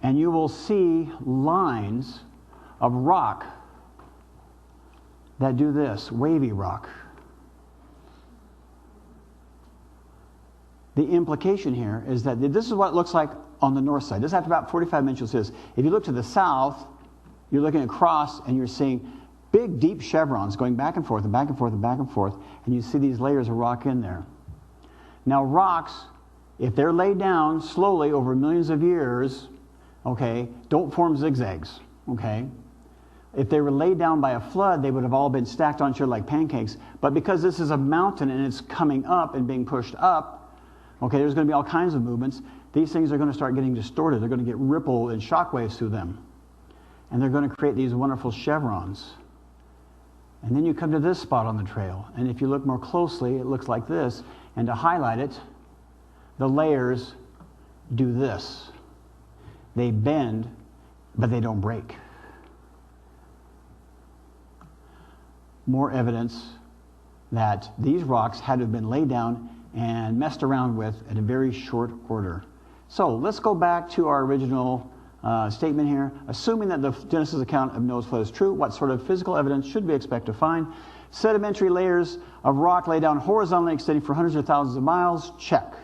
and you will see lines of rock that do this, wavy rock. The implication here is that this is what it looks like on the north side. This after about 45 minutes, you'll see this. If you look to the south, you're looking across and you're seeing big, deep chevrons going back and forth and back and forth and back and forth, and you see these layers of rock in there. Now, rocks, if they're laid down slowly over millions of years, okay, don't form zigzags, okay? If they were laid down by a flood, they would have all been stacked on shore like pancakes. But because this is a mountain and it's coming up and being pushed up, okay, there's going to be all kinds of movements. These things are going to start getting distorted. They're going to get ripple and shock waves through them. And they're going to create these wonderful chevrons. And then you come to this spot on the trail. And if you look more closely, it looks like this. And to highlight it, the layers do this. They bend, but they don't break. More evidence that these rocks had to have been laid down and messed around with at a very short order. So let's go back to our original statement here. Assuming that the Genesis account of Noah's flood is true, what sort of physical evidence should we expect to find? Sedimentary layers of rock laid down horizontally extending for hundreds of thousands of miles? Check.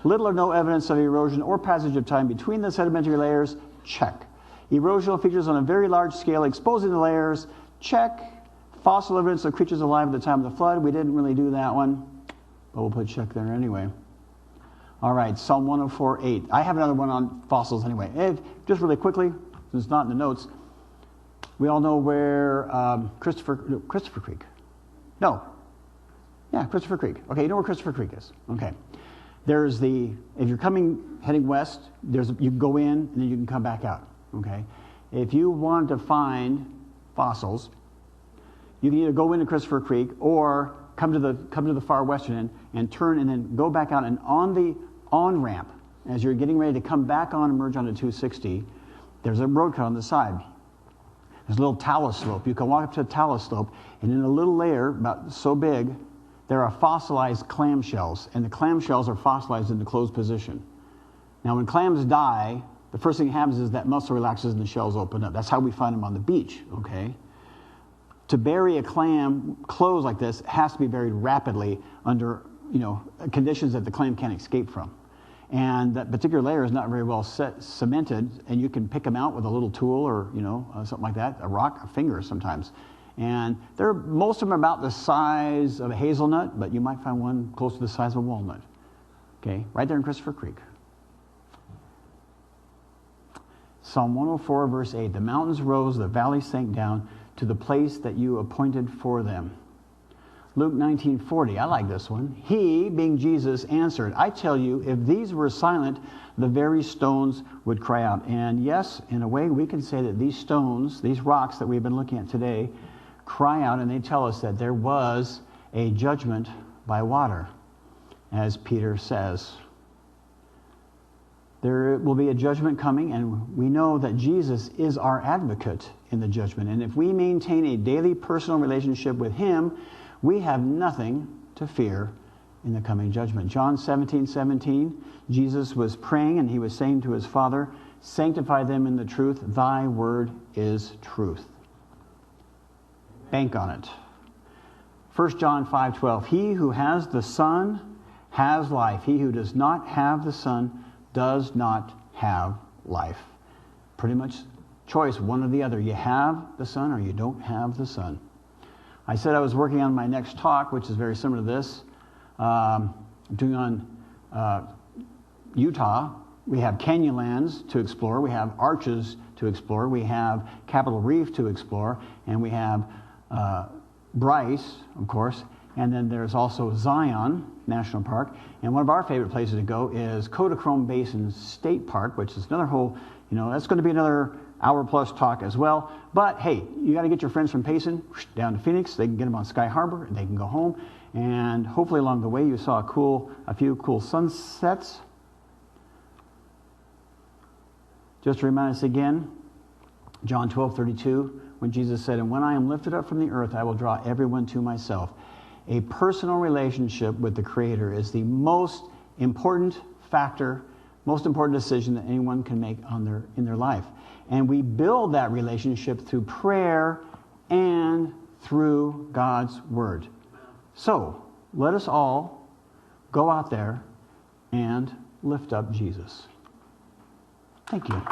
Little or no evidence of erosion or passage of time between the sedimentary layers? Check. Erosional features on a very large scale exposing the layers? Check. Fossil evidence of creatures alive at the time of the flood? We didn't really do that one, but we'll put check there anyway. All right, Psalm 104:8. I have another one on fossils anyway. Just really quickly, since it's not in the notes. We all know where Christopher Creek. No. Yeah, Christopher Creek. Okay, you know where Christopher Creek is. Okay. There's if you're heading west, you can go in and then you can come back out. Okay. If you want to find fossils, you can either go into Christopher Creek or come to the far western end and turn and then go back out, and on the on-ramp, as you're getting ready to come back on and merge onto 260, there's a road cut on the side. There's a little talus slope. You can walk up to a talus slope, and in a little layer, about so big, there are fossilized clamshells, and the clamshells are fossilized in the closed position. Now, when clams die, the first thing that happens is that muscle relaxes and the shells open up. That's how we find them on the beach, okay? To bury a clam closed like this, it has to be buried rapidly under, conditions that the clam can't escape from. And that particular layer is not very well cemented, and you can pick them out with a little tool or, something like that, a rock, a finger sometimes. And most of them are about the size of a hazelnut, but you might find one close to the size of a walnut. Okay, right there in Christopher Creek. Psalm 104, verse 8, the mountains rose, the valleys sank down to the place that you appointed for them. Luke 19:40, I like this one. He, being Jesus, answered, I tell you, if these were silent, the very stones would cry out. And yes, in a way, we can say that these stones, these rocks that we've been looking at today, cry out, and they tell us that there was a judgment by water, as Peter says. There will be a judgment coming, and we know that Jesus is our advocate in the judgment. And if we maintain a daily personal relationship with him, we have nothing to fear in the coming judgment. John 17:17, Jesus was praying, and he was saying to his Father, sanctify them in the truth. Thy word is truth. Bank on it. 1 John 5:12, he who has the Son has life. He who does not have the Son does not have life. Pretty much choice, one or the other. You have the Son or you don't have the Son. I said I was working on my next talk, which is very similar to this. I'm doing on Utah. We have canyonlands to explore. We have arches to explore. We have Capitol Reef to explore. And we have Bryce, of course. And then there's also Zion National Park. And one of our favorite places to go is Kodachrome Basin State Park, which is another whole, that's going to be another hour-plus talk as well. But, hey, you got to get your friends from Payson down to Phoenix. They can get them on Sky Harbor, and they can go home. And hopefully along the way you saw a few cool sunsets. Just to remind us again, John 12:32, when Jesus said, and when I am lifted up from the earth, I will draw everyone to myself. A personal relationship with the Creator is the most important factor, most important decision that anyone can make in their life. And we build that relationship through prayer and through God's Word. So, let us all go out there and lift up Jesus. Thank you.